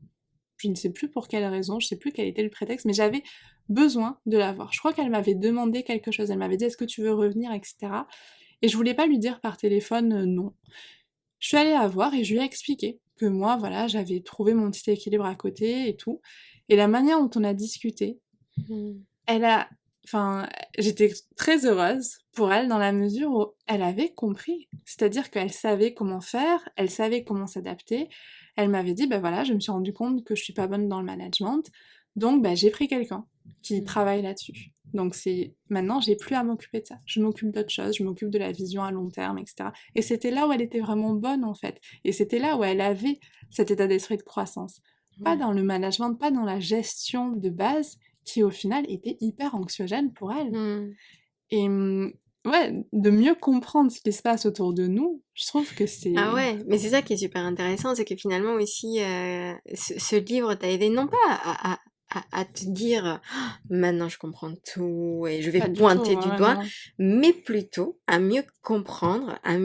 Je ne sais plus pour quelle raison, je sais plus quel était le prétexte, mais j'avais besoin de la voir. Je crois qu'elle m'avait demandé quelque chose. Elle m'avait dit est-ce que tu veux revenir, etc. Et je voulais pas lui dire par téléphone non. Je suis allée la voir et je lui ai expliqué que moi, voilà, j'avais trouvé mon petit équilibre à côté et tout. Et la manière dont on a discuté, j'étais très heureuse pour elle dans la mesure où elle avait compris. C'est-à-dire qu'elle savait comment faire, elle savait comment s'adapter. Elle m'avait dit, voilà, je me suis rendu compte que je suis pas bonne dans le management, donc j'ai pris quelqu'un qui travaille là-dessus. Donc maintenant, j'ai plus à m'occuper de ça. Je m'occupe d'autres choses, je m'occupe de la vision à long terme, etc. Et c'était là où elle était vraiment bonne, en fait. Et c'était là où elle avait cet état d'esprit de croissance. Pas dans le management, pas dans la gestion de base, qui au final était hyper anxiogène pour elle. Et ouais, de mieux comprendre ce qui se passe autour de nous, je trouve que c'est... Ah ouais, mais c'est ça qui est super intéressant, c'est que finalement aussi, ce livre t'a aidé non pas à te dire «Ah, maintenant je comprends tout et je vais Pas du pointer tout, du ouais, doigt», non. mais plutôt à mieux comprendre, à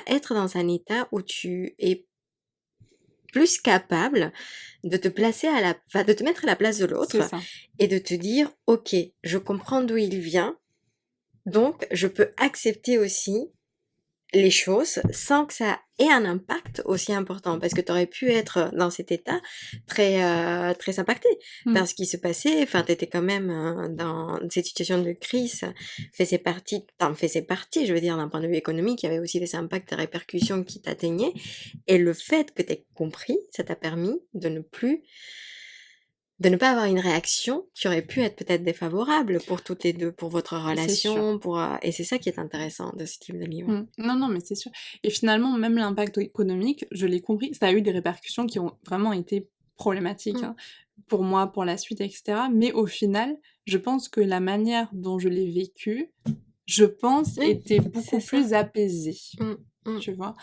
être dans un état où tu es plus capable de te placer de te mettre à la place de C'est l'autre ça. et de te dire ok, je comprends d'où il vient, donc je peux accepter aussi les choses sans que ça ait un impact aussi important, parce que tu aurais pu être dans cet état très impacté par ce qui se passait. Enfin, tu étais quand même dans cette situation de crise, t'en faisais partie, je veux dire, d'un point de vue économique, il y avait aussi des impacts, des répercussions qui t'atteignaient, et le fait que tu aies compris, ça t'a permis de ne pas avoir une réaction qui aurait pu être peut-être défavorable pour toutes les deux, pour votre C'est sûr. relation, et c'est ça qui est intéressant de ce type de livre. Non, mais c'est sûr. Et finalement, même l'impact économique, je l'ai compris, ça a eu des répercussions qui ont vraiment été problématiques, hein, pour moi, pour la suite, etc. Mais au final, je pense que la manière dont je l'ai vécu, je pense, Oui, était beaucoup c'est ça. plus apaisée, Mm. tu vois.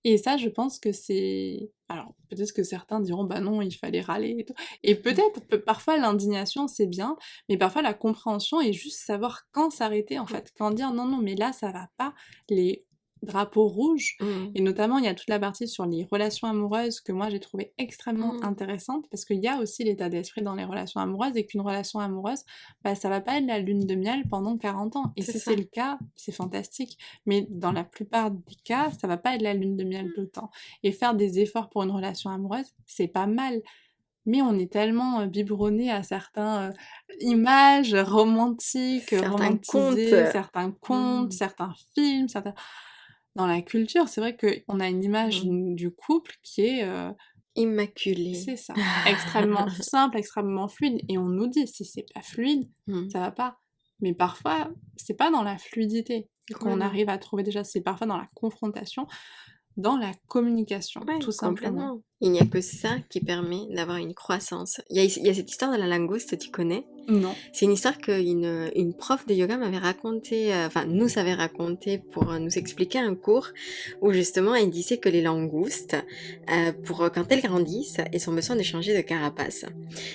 Et ça, je pense que c'est... Alors, peut-être que certains diront, non, il fallait râler et tout. Et peut-être, parfois, l'indignation, c'est bien, mais parfois, la compréhension est juste savoir quand s'arrêter, en fait. Quand dire, non, mais là, ça va pas. Les drapeaux rouges, et notamment, il y a toute la partie sur les relations amoureuses que moi, j'ai trouvé extrêmement intéressante, parce qu'il y a aussi l'état d'esprit dans les relations amoureuses, et qu'une relation amoureuse, ça va pas être la lune de miel pendant 40 ans. Et C'est si ça. c'est le cas, c'est fantastique. Mais dans la plupart des cas, ça va pas être la lune de miel tout le temps. Et faire des efforts pour une relation amoureuse, c'est pas mal. Mais on est tellement biberonné à certaines images romantiques, Certains romantisées, contes. certains contes, certains films, dans la culture, c'est vrai qu'on a une image du couple qui est... Immaculé. c'est ça. Extrêmement simple, extrêmement fluide. Et on nous dit, si c'est pas fluide, ça va pas. Mais parfois, c'est pas dans la fluidité qu'on arrive à trouver déjà, c'est parfois dans la confrontation, dans la communication, Ouais, tout simplement. complètement. Il n'y a que ça qui permet d'avoir une croissance. Il y a cette histoire de la langouste, tu connais? Non. C'est une histoire qu'une prof de yoga m'avait racontée, nous avait raconté pour nous expliquer un cours où justement elle disait que les langoustes, quand elles grandissent, elles ont besoin de changer de carapace.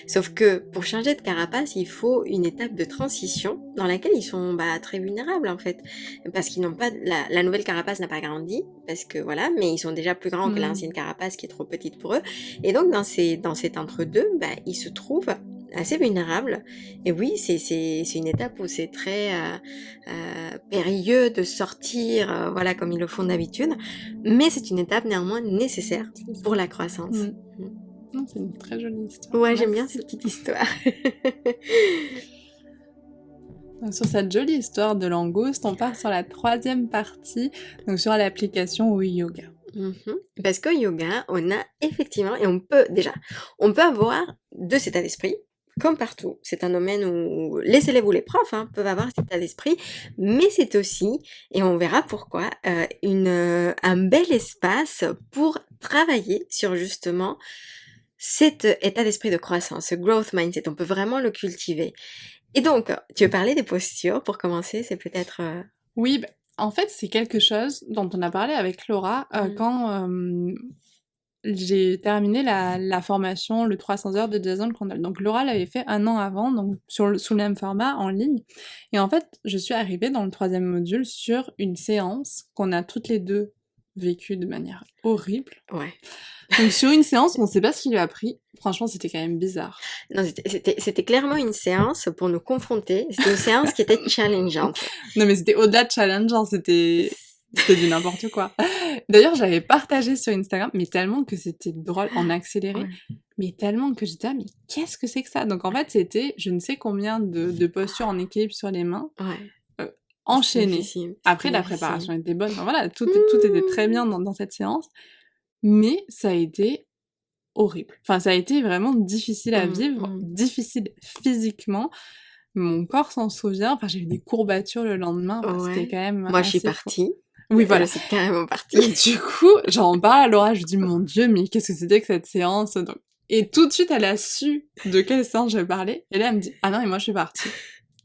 Sauf que pour changer de carapace, il faut une étape de transition dans laquelle ils sont très vulnérables en fait, parce qu'ils n'ont pas la nouvelle carapace n'a pas grandi, parce que voilà, mais ils sont déjà plus grands que l'ancienne carapace qui est trop petite pour eux, et donc dans cet entre-deux, ils se trouvent assez vulnérables. Et oui, c'est une étape où c'est très périlleux de sortir, voilà, comme ils le font d'habitude, mais c'est une étape néanmoins nécessaire pour la croissance. Non, c'est une très jolie histoire. Ouais, Merci. j'aime bien cette petite histoire. Donc, sur cette jolie histoire de langouste, on part sur la 3e partie, donc sur l'application Oui Yoga. Parce qu'au yoga, on a effectivement, et on peut avoir de cet état d'esprit, comme partout. C'est un domaine où les élèves ou les profs peuvent avoir cet état d'esprit, mais c'est aussi, et on verra pourquoi, un bel espace pour travailler sur justement cet état d'esprit de croissance, ce growth mindset, on peut vraiment le cultiver. Et donc, tu veux parler des postures pour commencer? C'est peut-être... Oui, en fait, c'est quelque chose dont on a parlé avec Laura quand j'ai terminé la formation, le 300 heures de Jason Condell. Donc Laura l'avait fait 1 an avant, donc sous le même format, en ligne. Et en fait, je suis arrivée dans le 3e module sur une séance qu'on a toutes les 2 vécue de manière horrible. Ouais. Donc sur une séance, on sait pas ce qui lui a pris. Franchement, c'était quand même bizarre. Non, c'était clairement une séance pour nous confronter. C'était une séance qui était challengeante. Non, mais c'était au-delà de challengeant, c'était du n'importe quoi. D'ailleurs, j'avais partagé sur Instagram, mais tellement que c'était drôle en accéléré, mais tellement que j'étais mais qu'est-ce que c'est que ça? Donc en fait, c'était je ne sais combien de postures en équilibre sur les mains, enchaînées. Après, la préparation était bonne. Enfin, voilà, tout était très bien dans cette séance, mais ça a été horrible. Enfin, ça a été vraiment difficile à vivre, difficile physiquement. Mon corps s'en souvient. Enfin, j'ai eu des courbatures le lendemain. Enfin, c'était quand même Moi, je suis assez fou. partie. Oui, voilà. Je suis carrément partie. Et du coup, j'en parle à Laura, je dis, mon Dieu, mais qu'est-ce que c'était que cette séance? Donc... Et tout de suite, elle a su de quelle séance je parlais. Et là, elle me dit, ah non, et moi, je suis partie.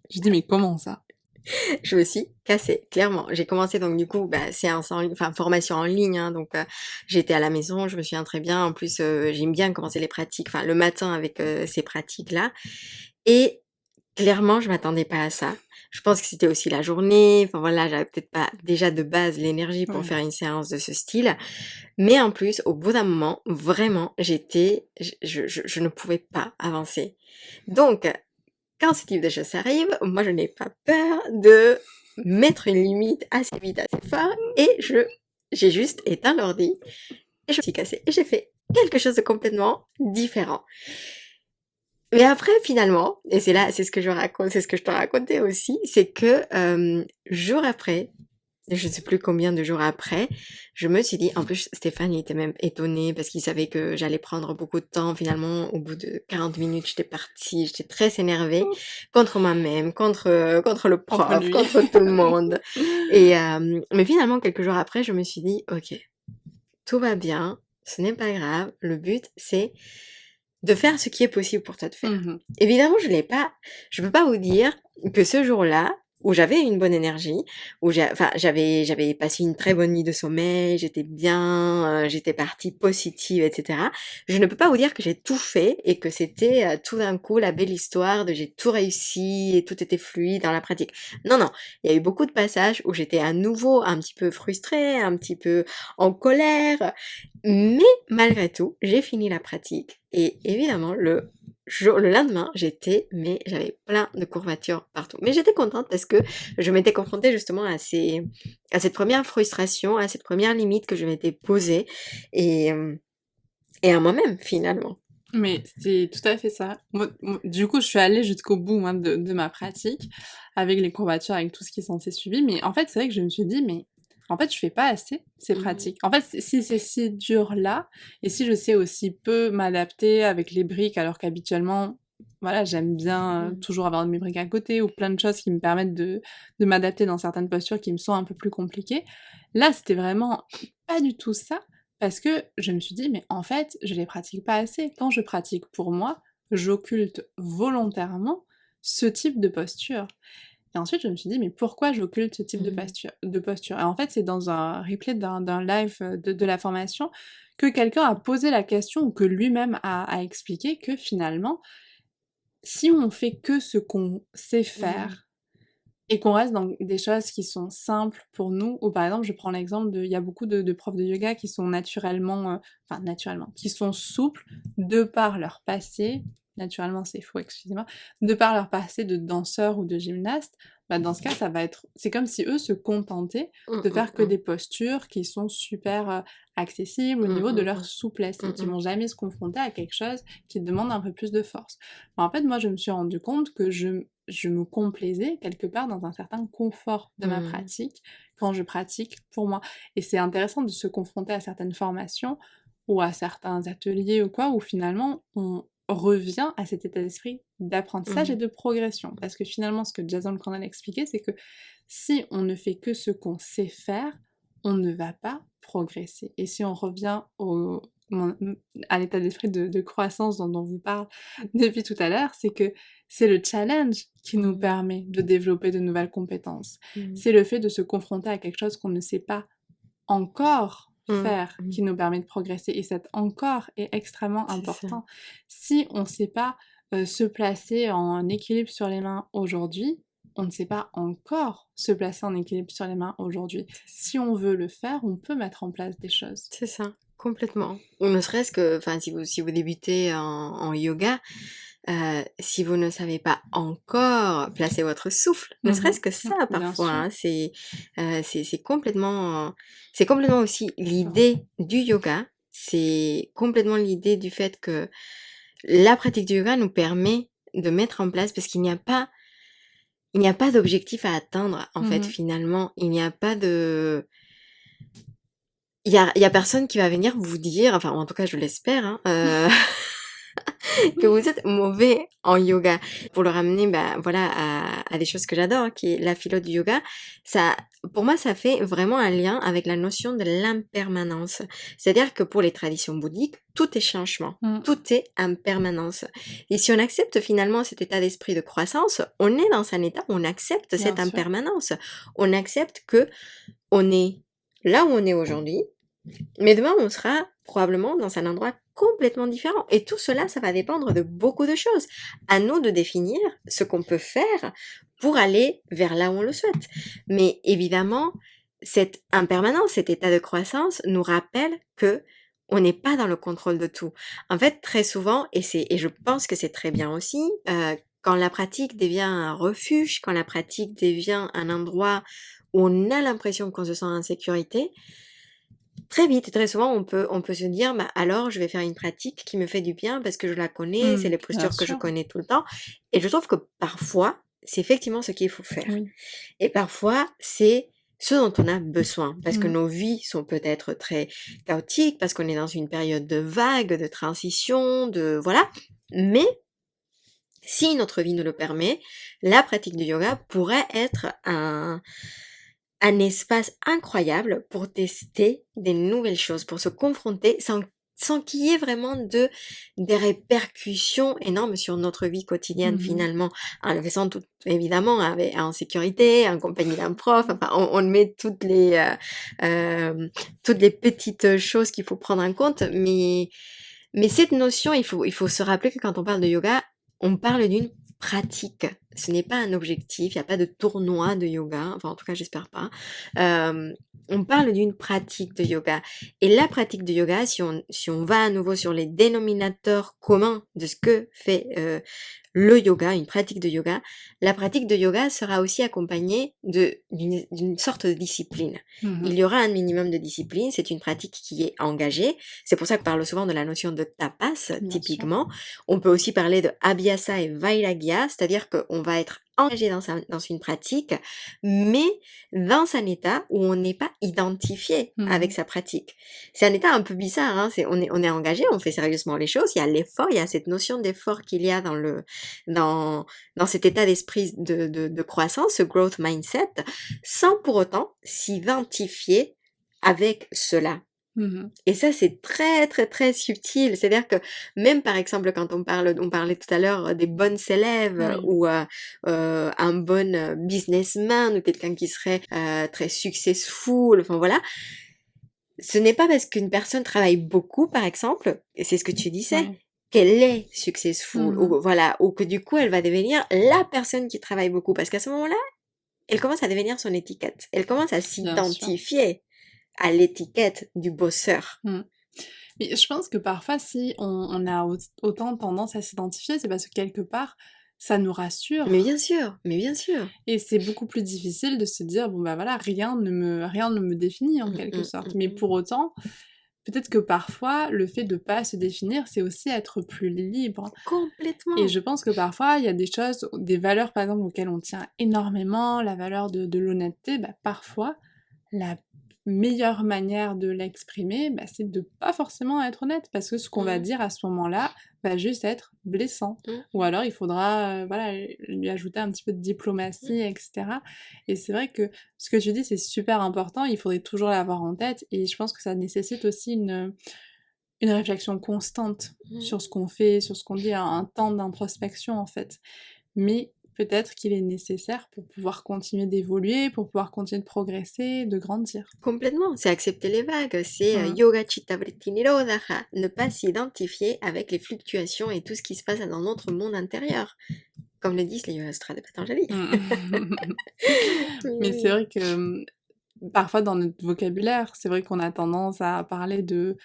Je dis, mais comment ça? Je me suis cassée, clairement. J'ai commencé donc du coup, séance en ligne, enfin formation en ligne, hein, donc j'étais à la maison, je me souviens très bien. En plus, j'aime bien commencer les pratiques, enfin le matin avec ces pratiques-là. Et clairement, je m'attendais pas à ça. Je pense que c'était aussi la journée. Enfin voilà, j'avais peut-être pas déjà de base l'énergie pour faire une séance de ce style. Mais en plus, au bout d'un moment, vraiment, je ne pouvais pas avancer. Donc, quand ce type de choses arrive, moi je n'ai pas peur de mettre une limite assez vite, assez fort, et j'ai juste éteint l'ordi, et je me suis cassée, et j'ai fait quelque chose de complètement différent. Mais après, finalement, et c'est ce que je raconte, c'est ce que je te racontais aussi, c'est que jour après, je ne sais plus combien de jours après, je me suis dit, en plus Stéphane il était même étonné parce qu'il savait que j'allais prendre beaucoup de temps. Finalement, au bout de 40 minutes, j'étais partie, j'étais très énervée contre moi-même, contre le prof, contre tout le monde. Et mais finalement, quelques jours après, je me suis dit, ok, tout va bien, ce n'est pas grave. Le but, c'est de faire ce qui est possible pour toi de faire. Évidemment, je peux pas vous dire que ce jour-là, où j'avais une bonne énergie, où j'avais passé une très bonne nuit de sommeil, j'étais bien, j'étais partie positive, etc. Je ne peux pas vous dire que j'ai tout fait et que c'était tout d'un coup la belle histoire de j'ai tout réussi et tout était fluide dans la pratique. Non, non, il y a eu beaucoup de passages où j'étais à nouveau un petit peu frustrée, un petit peu en colère, mais malgré tout, j'ai fini la pratique et évidemment le lendemain, j'avais plein de courbatures partout. Mais j'étais contente parce que je m'étais confrontée justement à cette première frustration, à cette première limite que je m'étais posée et à moi-même finalement. Mais c'est tout à fait ça. Moi, du coup, je suis allée jusqu'au bout de ma pratique, avec les courbatures, avec tout ce qui s'en s'est suivi. Mais en fait, c'est vrai que je me suis dit, mais en fait, je fais pas assez ces pratiques. En fait, si c'est si dur là, et si je sais aussi peu m'adapter avec les briques, alors qu'habituellement, voilà, j'aime bien toujours avoir mes briques à côté, ou plein de choses qui me permettent de m'adapter dans certaines postures qui me sont un peu plus compliquées. Là, c'était vraiment pas du tout ça. Parce que je me suis dit, mais en fait, je les pratique pas assez. Quand je pratique pour moi, j'occulte volontairement ce type de posture. Et ensuite, je me suis dit, mais pourquoi j'occulte ce type de posture? Et en fait, c'est dans un replay d'un live de la formation que quelqu'un a posé la question, ou que lui-même a expliqué que finalement, si on fait que ce qu'on sait faire, et qu'on reste dans des choses qui sont simples pour nous, ou par exemple, je prends l'exemple il y a beaucoup de profs de yoga qui sont naturellement, qui sont souples de par leur passé, naturellement c'est faux, excusez-moi, de par leur passé de danseur ou de gymnaste, dans ce cas, c'est comme si eux se contentaient de faire que des postures qui sont super accessibles au niveau de leur souplesse, et qui vont jamais se confronter à quelque chose qui demande un peu plus de force. Mais en fait, moi, je me suis rendu compte que je me complaisais quelque part dans un certain confort de ma pratique quand je pratique pour moi. Et c'est intéressant de se confronter à certaines formations ou à certains ateliers ou quoi, où finalement on revient à cet état d'esprit d'apprentissage et de progression. Parce que finalement, ce que Jason Condell expliquait, c'est que si on ne fait que ce qu'on sait faire, on ne va pas progresser. Et si on revient à l'état d'esprit de croissance dont on vous parle depuis tout à l'heure, c'est que c'est le challenge qui nous Mmh. permet de développer de nouvelles compétences. Mmh. C'est le fait de se confronter à quelque chose qu'on ne sait pas encore Mmh. faire Mmh. qui nous permet de progresser et cet encore est extrêmement C'est ça. important. Si on ne sait pas, se placer en équilibre sur les mains aujourd'hui, on ne sait pas encore se placer en équilibre sur les mains aujourd'hui. Si on veut le faire, on peut mettre en place des choses. C'est ça, complètement. Ou ne serait-ce que, enfin, si vous débutez en yoga, si vous ne savez pas encore placer votre souffle, ne serait-ce que Mmh. ça Bien parfois, sûr. hein, c'est complètement aussi l'idée du yoga, c'est complètement l'idée du fait que la pratique du yoga nous permet de mettre en place parce qu'il n'y a pas d'objectif à atteindre, en fait, Mmh. finalement. Il y a personne qui va venir vous dire, enfin, en tout cas, je l'espère, hein, que vous êtes mauvais en yoga. Pour le ramener, bah, voilà, à des choses que j'adore, hein, qui est la philo du yoga, ça, pour moi, ça fait vraiment un lien avec la notion de l'impermanence. C'est-à-dire que pour les traditions bouddhiques, tout est changement. Mmh. Tout est impermanence. Et si on accepte finalement cet état d'esprit de croissance, on est dans un état où on accepte cette Bien sûr. impermanence. On accepte que on est là où on est aujourd'hui, mais demain, on sera probablement dans un endroit complètement différent. Et tout cela, ça va dépendre de beaucoup de choses. À nous de définir ce qu'on peut faire pour aller vers là où on le souhaite. Mais évidemment, cette impermanence, cet état de croissance nous rappelle que on n'est pas dans le contrôle de tout. En fait, très souvent, et je pense que c'est très bien aussi, quand la pratique devient un refuge, quand la pratique devient un endroit où on a l'impression qu'on se sent en sécurité, très vite et très souvent, on peut se dire: «Bah, alors je vais faire une pratique qui me fait du bien parce que je la connais, c'est les Bien postures que je sûr. connais tout le temps», et je trouve que parfois, c'est effectivement ce qu'il faut faire, Oui. et parfois, c'est ce dont on a besoin parce que Mmh. nos vies sont peut-être très chaotiques, parce qu'on est dans une période de vague, de transition, de voilà, mais si notre vie nous le permet, la pratique du yoga pourrait être un espace incroyable pour tester des nouvelles choses, pour se confronter sans qu'il y ait vraiment des répercussions énormes sur notre vie quotidienne Mmh. finalement, en le faisant tout évidemment en sécurité, en compagnie d'un prof, enfin on met toutes les petites choses qu'il faut prendre en compte, mais cette notion, il faut se rappeler que quand on parle de yoga, on parle d'une pratique. Ce n'est pas un objectif, il n'y a pas de tournoi de yoga, enfin en tout cas j'espère pas. On parle d'une pratique de yoga. Et la pratique de yoga, si on va à nouveau sur les dénominateurs communs de ce que fait le yoga, une pratique de yoga, la pratique de yoga sera aussi accompagnée d'une sorte de discipline. Il Mmh. y aura un minimum de discipline, c'est une pratique qui est engagée, c'est pour ça qu'on parle souvent de la notion de tapas, Bien sûr. typiquement. On peut aussi parler de abhyasa et vairagya, c'est-à-dire qu'on va être engagé dans une pratique, mais dans un état où on n'est pas identifié avec Mmh. sa pratique. C'est un état un peu bizarre, hein, on est engagé, on fait sérieusement les choses, il y a l'effort, il y a cette notion d'effort qu'il y a dans, dans cet état d'esprit de croissance, ce growth mindset, sans pour autant s'identifier avec cela. Mmh. Et ça, c'est très, très, très subtil. C'est-à-dire que même, par exemple, quand on parlait tout à l'heure des bonnes élèves Oui. ou un bon businessman ou quelqu'un qui serait très successful, enfin voilà, ce n'est pas parce qu'une personne travaille beaucoup, par exemple, et c'est ce que tu disais, Oui. qu'elle est successful, Mmh. ou voilà, ou que du coup, elle va devenir la personne qui travaille beaucoup. Parce qu'à ce moment-là, elle commence à devenir son étiquette. Elle commence à Bien sûr. s'identifier à l'étiquette du bosseur. Mmh. Mais je pense que parfois, si on a autant tendance à s'identifier, c'est parce que quelque part, ça nous Mais rassure bien sûr, mais bien sûr. et c'est beaucoup plus difficile de se dire: «Bon, bah, voilà, rien ne me définit», en Mmh, quelque mmh, sorte. mmh, Mais mmh. pour autant, peut-être que parfois, le fait de pas se définir, c'est aussi être plus libre et Complètement. je pense que parfois, il y a des choses, des valeurs, par exemple, auxquelles on tient énormément, la valeur de l'honnêteté, bah, parfois, la meilleure manière de l'exprimer, bah, c'est de pas forcément être honnête parce que ce qu'on va Mmh, dire à ce moment-là va juste être blessant. mmh, Ou mmh, alors il faudra, voilà, lui ajouter un petit peu de mmh. diplomatie et cetera et c'est vrai que ce que tu dis, c'est super important, il faudrait toujours l'avoir en tête et je pense que ça nécessite aussi une une réflexion constante Mmh. sur ce qu'on fait, sur ce qu'on dit, un temps d'introspection en fait. Mais peut-être qu'il est nécessaire pour pouvoir continuer d'évoluer, pour pouvoir continuer de progresser, de grandir. Complètement, c'est accepter les vagues, c'est Mmh. yoga chitta vritti nirodha, ne pas s'identifier avec les fluctuations et tout ce qui se passe dans notre monde intérieur, comme le disent les Yoga Sutras de Patanjali. Mmh. Mais Mais c'est oui. vrai que, parfois dans notre vocabulaire, c'est vrai qu'on a tendance à parler de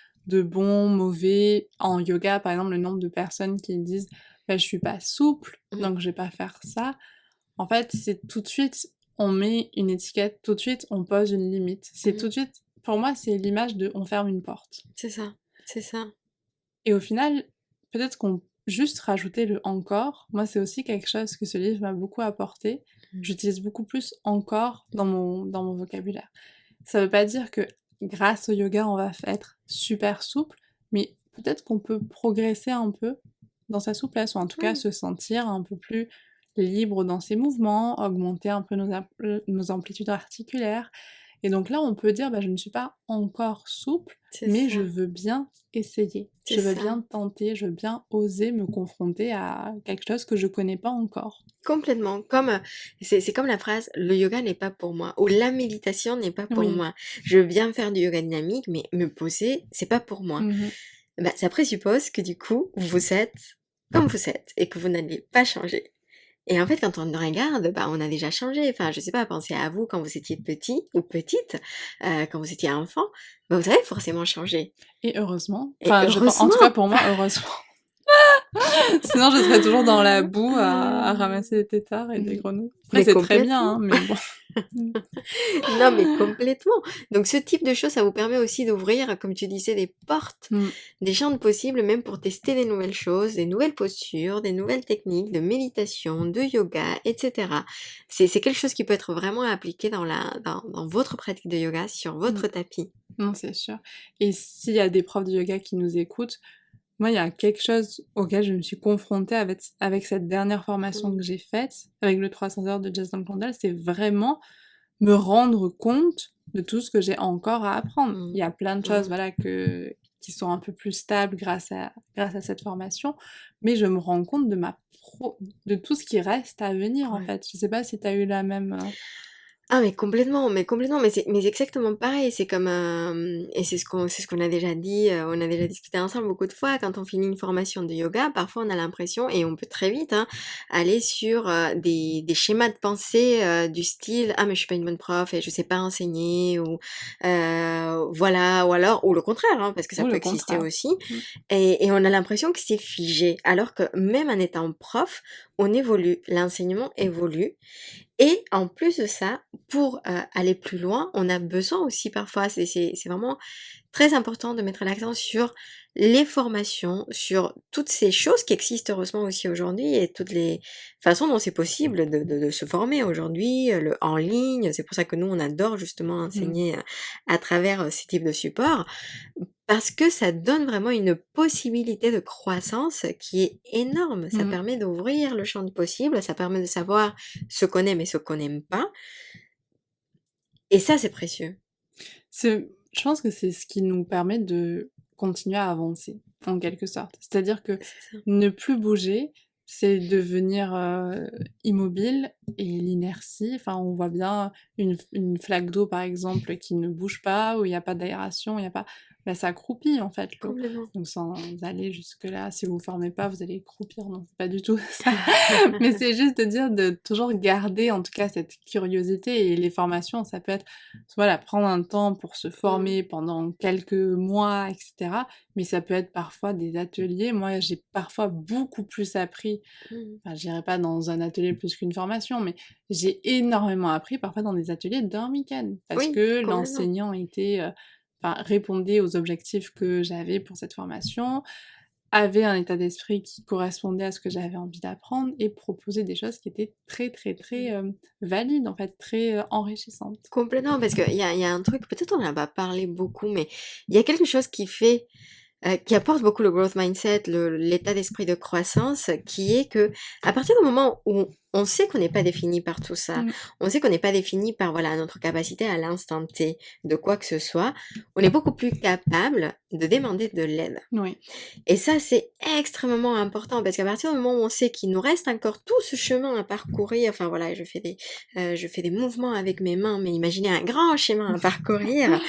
bon, mauvais. En yoga, par exemple, le nombre de personnes qui disent: «Bah, je suis pas souple, Mmh. donc je vais pas faire ça». En fait, c'est tout de suite, on met une étiquette, tout de suite, on pose une limite. C'est tout Mmh. de suite pour moi, c'est l'image de on ferme une porte. C'est ça, c'est ça. Et au final, peut-être qu'on juste rajouter le «encore», moi, c'est aussi quelque chose que ce livre m'a beaucoup apporté. Mmh. J'utilise beaucoup plus «encore» dans mon vocabulaire. Ça veut pas dire que grâce au yoga, on va être super souple, mais peut-être qu'on peut progresser un peu dans sa souplesse, ou en tout cas Ouais. se sentir un peu plus libre dans ses mouvements, augmenter un peu nos amplitudes articulaires. Et donc là, on peut dire: «Bah, je ne suis pas encore souple, C'est mais je ça, veux bien essayer. c'est Je veux ça. bien tenter, je veux bien oser me confronter à quelque chose que je connais pas encore». Complètement, comme, c'est comme la phrase: «Le yoga n'est pas pour moi» ou «La méditation n'est pas pour Oui. moi». Je veux bien faire du yoga dynamique, mais me poser, c'est pas pour moi. Mmh. Bah, ça présuppose que du coup, vous êtes comme vous êtes et que vous n'allez pas changer. Et en fait, quand on regarde, bah, on a déjà changé. Enfin, je sais pas, pensez à vous quand vous étiez petit ou petite, quand vous étiez enfant, bah, vous avez forcément changé. Et heureusement. Et Enfin, en tout cas heureusement! pour moi, heureusement. Sinon, je serais toujours dans la boue à ramasser des têtards et des Mmh. grenouilles. Après, Mais c'est très bien, hein, complètement! mais bon. Non, mais complètement. Donc ce type de choses, ça vous permet aussi d'ouvrir, comme tu disais, des portes, Mmh. des champs de possibles, même pour tester des nouvelles choses, des nouvelles postures, des nouvelles techniques de méditation, de yoga, etc. C'est quelque chose qui peut être vraiment appliqué dans votre pratique de yoga, sur Mmh. votre tapis. Non, c'est sûr. Et s'il y a des profs de yoga qui nous écoutent, moi, il y a quelque chose auquel je me suis confrontée avec cette dernière formation Mmh. que j'ai faite, avec le 300 heures de Jason Condell, c'est vraiment me rendre compte de tout ce que j'ai encore à apprendre. Mmh. Il y a plein de choses, Mmh. voilà, qui sont un peu plus stables grâce à cette formation, mais je me rends compte de tout ce qui reste à venir, en Ouais. fait. Je sais pas si tu as eu la même, Ah mais complètement, mais c'est exactement pareil, c'est comme, et c'est ce qu'on a déjà dit, on a déjà discuté ensemble beaucoup de fois, quand on finit une formation de yoga, parfois on a l'impression et on peut très vite, hein, aller sur, des schémas de pensée, du style: «Ah mais je suis pas une bonne prof et je sais pas enseigner» ou, voilà, ou le contraire, hein, parce que ça ou peut le exister contraire. aussi Mmh. et on a l'impression que c'est figé, alors que même en étant prof, on évolue, l'enseignement évolue et en plus de ça, pour, aller plus loin, on a besoin aussi parfois, c'est vraiment très important de mettre l'accent sur les formations, sur toutes ces choses qui existent heureusement aussi aujourd'hui et toutes les façons dont c'est possible de se former aujourd'hui, le en ligne. C'est pour ça que nous, on adore justement Mmh. enseigner, à travers, ces types de supports. Parce que ça donne vraiment une possibilité de croissance qui est énorme. Ça Mmh. permet d'ouvrir le champ de possibles, ça permet de savoir ce qu'on aime et ce qu'on n'aime pas et ça, c'est précieux. Je pense que c'est ce qui nous permet de continuer à avancer, en quelque sorte. C'est-à-dire que C'est ça. ne plus bouger, c'est devenir, immobile, et l'inertie, enfin, on voit bien une flaque d'eau, par exemple, qui ne bouge pas, où il y a pas d'aération, il y a pas, bah, ça croupit, en fait, l'eau. Complètement. Donc sans aller jusque-là, si vous vous formez pas, vous allez croupir, non, c'est pas du tout ça. Mais c'est juste de dire de toujours garder, en tout cas, cette curiosité, et les formations, ça peut être, voilà, prendre un temps pour se Mmh. former pendant quelques mois, et cetera, mais ça peut être parfois des ateliers. Moi, j'ai parfois beaucoup plus appris, Mmh. enfin, j'irai pas dans un atelier plus qu'une formation, mais j'ai énormément appris parfois dans des ateliers d'un week-end, parce Oui, que complètement. l'enseignant était, enfin, répondait aux objectifs que j'avais pour cette formation, avait un état d'esprit qui correspondait à ce que j'avais envie d'apprendre, et proposait des choses qui étaient très, très, très, Mmh. valides, en fait, très, enrichissantes. Complètement, parce qu'il y a un truc, peut-être on en a pas parlé beaucoup, mais il y a quelque chose qui fait, qui apporte beaucoup le growth mindset, l'état d'esprit de croissance, qui est que à partir du moment où on sait qu'on n'est pas défini par tout ça. On sait qu'on n'est pas défini par voilà notre capacité à l'instant T de quoi que ce soit. On est beaucoup plus capable de demander de l'aide. Oui. Et ça, c'est extrêmement important parce qu'à partir du moment où on sait qu'il nous reste encore tout ce chemin à parcourir, enfin voilà, je fais des mouvements avec mes mains, mais imaginez un grand chemin à parcourir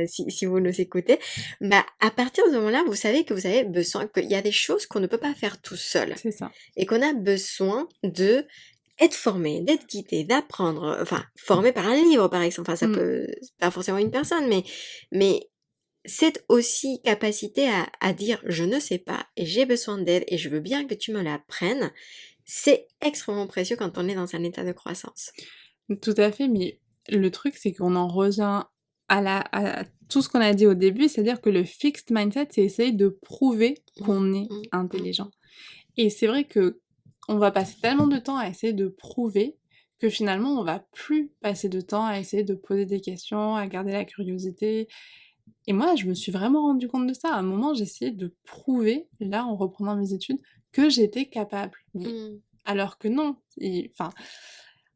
si vous nous écoutez. Bah, à partir de ce moment-là, vous savez que vous avez besoin, qu'il y a des choses qu'on ne peut pas faire tout seul. C'est ça. Et qu'on a besoin de être formé, d'être guidé, d'apprendre, enfin, formé par un livre par exemple, enfin ça peut, pas forcément une personne, mais cette aussi capacité à dire je ne sais pas et j'ai besoin d'aide et je veux bien que tu me l'apprennes, c'est extrêmement précieux quand on est dans un état de croissance. Tout à fait, mais le truc c'est qu'on en revient à tout ce qu'on a dit au début, c'est-à-dire que le fixed mindset, c'est essayer de prouver qu'on est intelligent. Et c'est vrai que on va passer tellement de temps à essayer de prouver que finalement on va plus passer de temps à essayer de poser des questions, à garder la curiosité. Et moi, je me suis vraiment rendu compte de ça. À un moment, j'essayais de prouver, là, en reprenant mes études, que j'étais capable. Alors que non.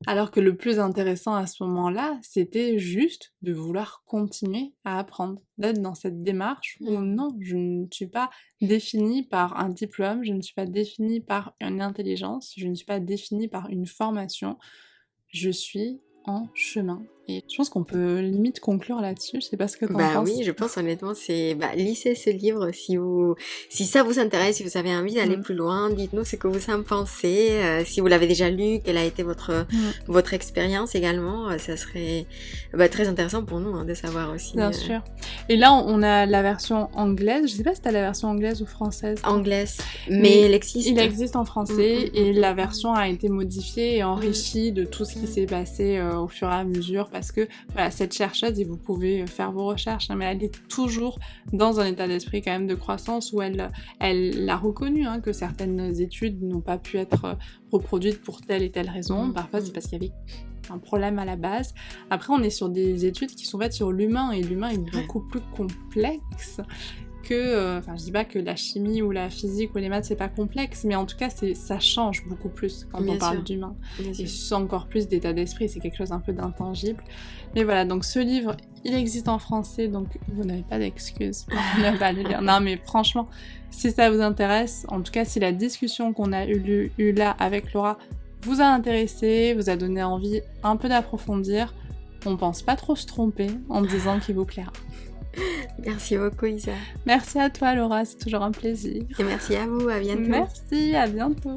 Alors que le plus intéressant à ce moment-là, c'était juste de vouloir continuer à apprendre, d'être dans cette démarche où non, je ne suis pas définie par un diplôme, je ne suis pas définie par une intelligence, je ne suis pas définie par une formation, je suis en chemin. Et je pense qu'on peut limite conclure là-dessus, je sais pas ce que t'en penses. Oui, je pense honnêtement, c'est... lisez ce livre si ça vous intéresse, si vous avez envie d'aller plus loin, dites-nous ce que vous en pensez, si vous l'avez déjà lu, quelle a été votre expérience également, ça serait très intéressant pour nous de savoir aussi. Bien sûr. Et là, on a la version anglaise, je sais pas si t'as la version anglaise ou française. Anglaise, mais elle existe. Il existe en français et la version a été modifiée et enrichie de tout ce qui s'est passé au fur et à mesure. Parce que voilà, cette chercheuse, et vous pouvez faire vos recherches, mais elle est toujours dans un état d'esprit quand même de croissance où elle a reconnu que certaines études n'ont pas pu être reproduites pour telle et telle raison. Parfois, c'est parce qu'il y avait un problème à la base. Après, on est sur des études qui sont faites sur l'humain, et l'humain est beaucoup plus complexe que, je dis pas que la chimie ou la physique ou les maths c'est pas complexe, mais en tout cas ça change beaucoup plus quand on parle d'humain. Et c'est encore plus d'état d'esprit, c'est quelque chose un peu d'intangible. Mais voilà, donc ce livre, il existe en français, donc vous n'avez pas d'excuses pour ne pas le lire. Non mais franchement, si ça vous intéresse, en tout cas si la discussion qu'on a eue là avec Laura vous a intéressé, vous a donné envie un peu d'approfondir, on pense pas trop se tromper en disant qu'il vous plaira. Merci beaucoup Isa. Merci à toi Laura, c'est toujours un plaisir. Et merci à vous, à bientôt. Merci, à bientôt.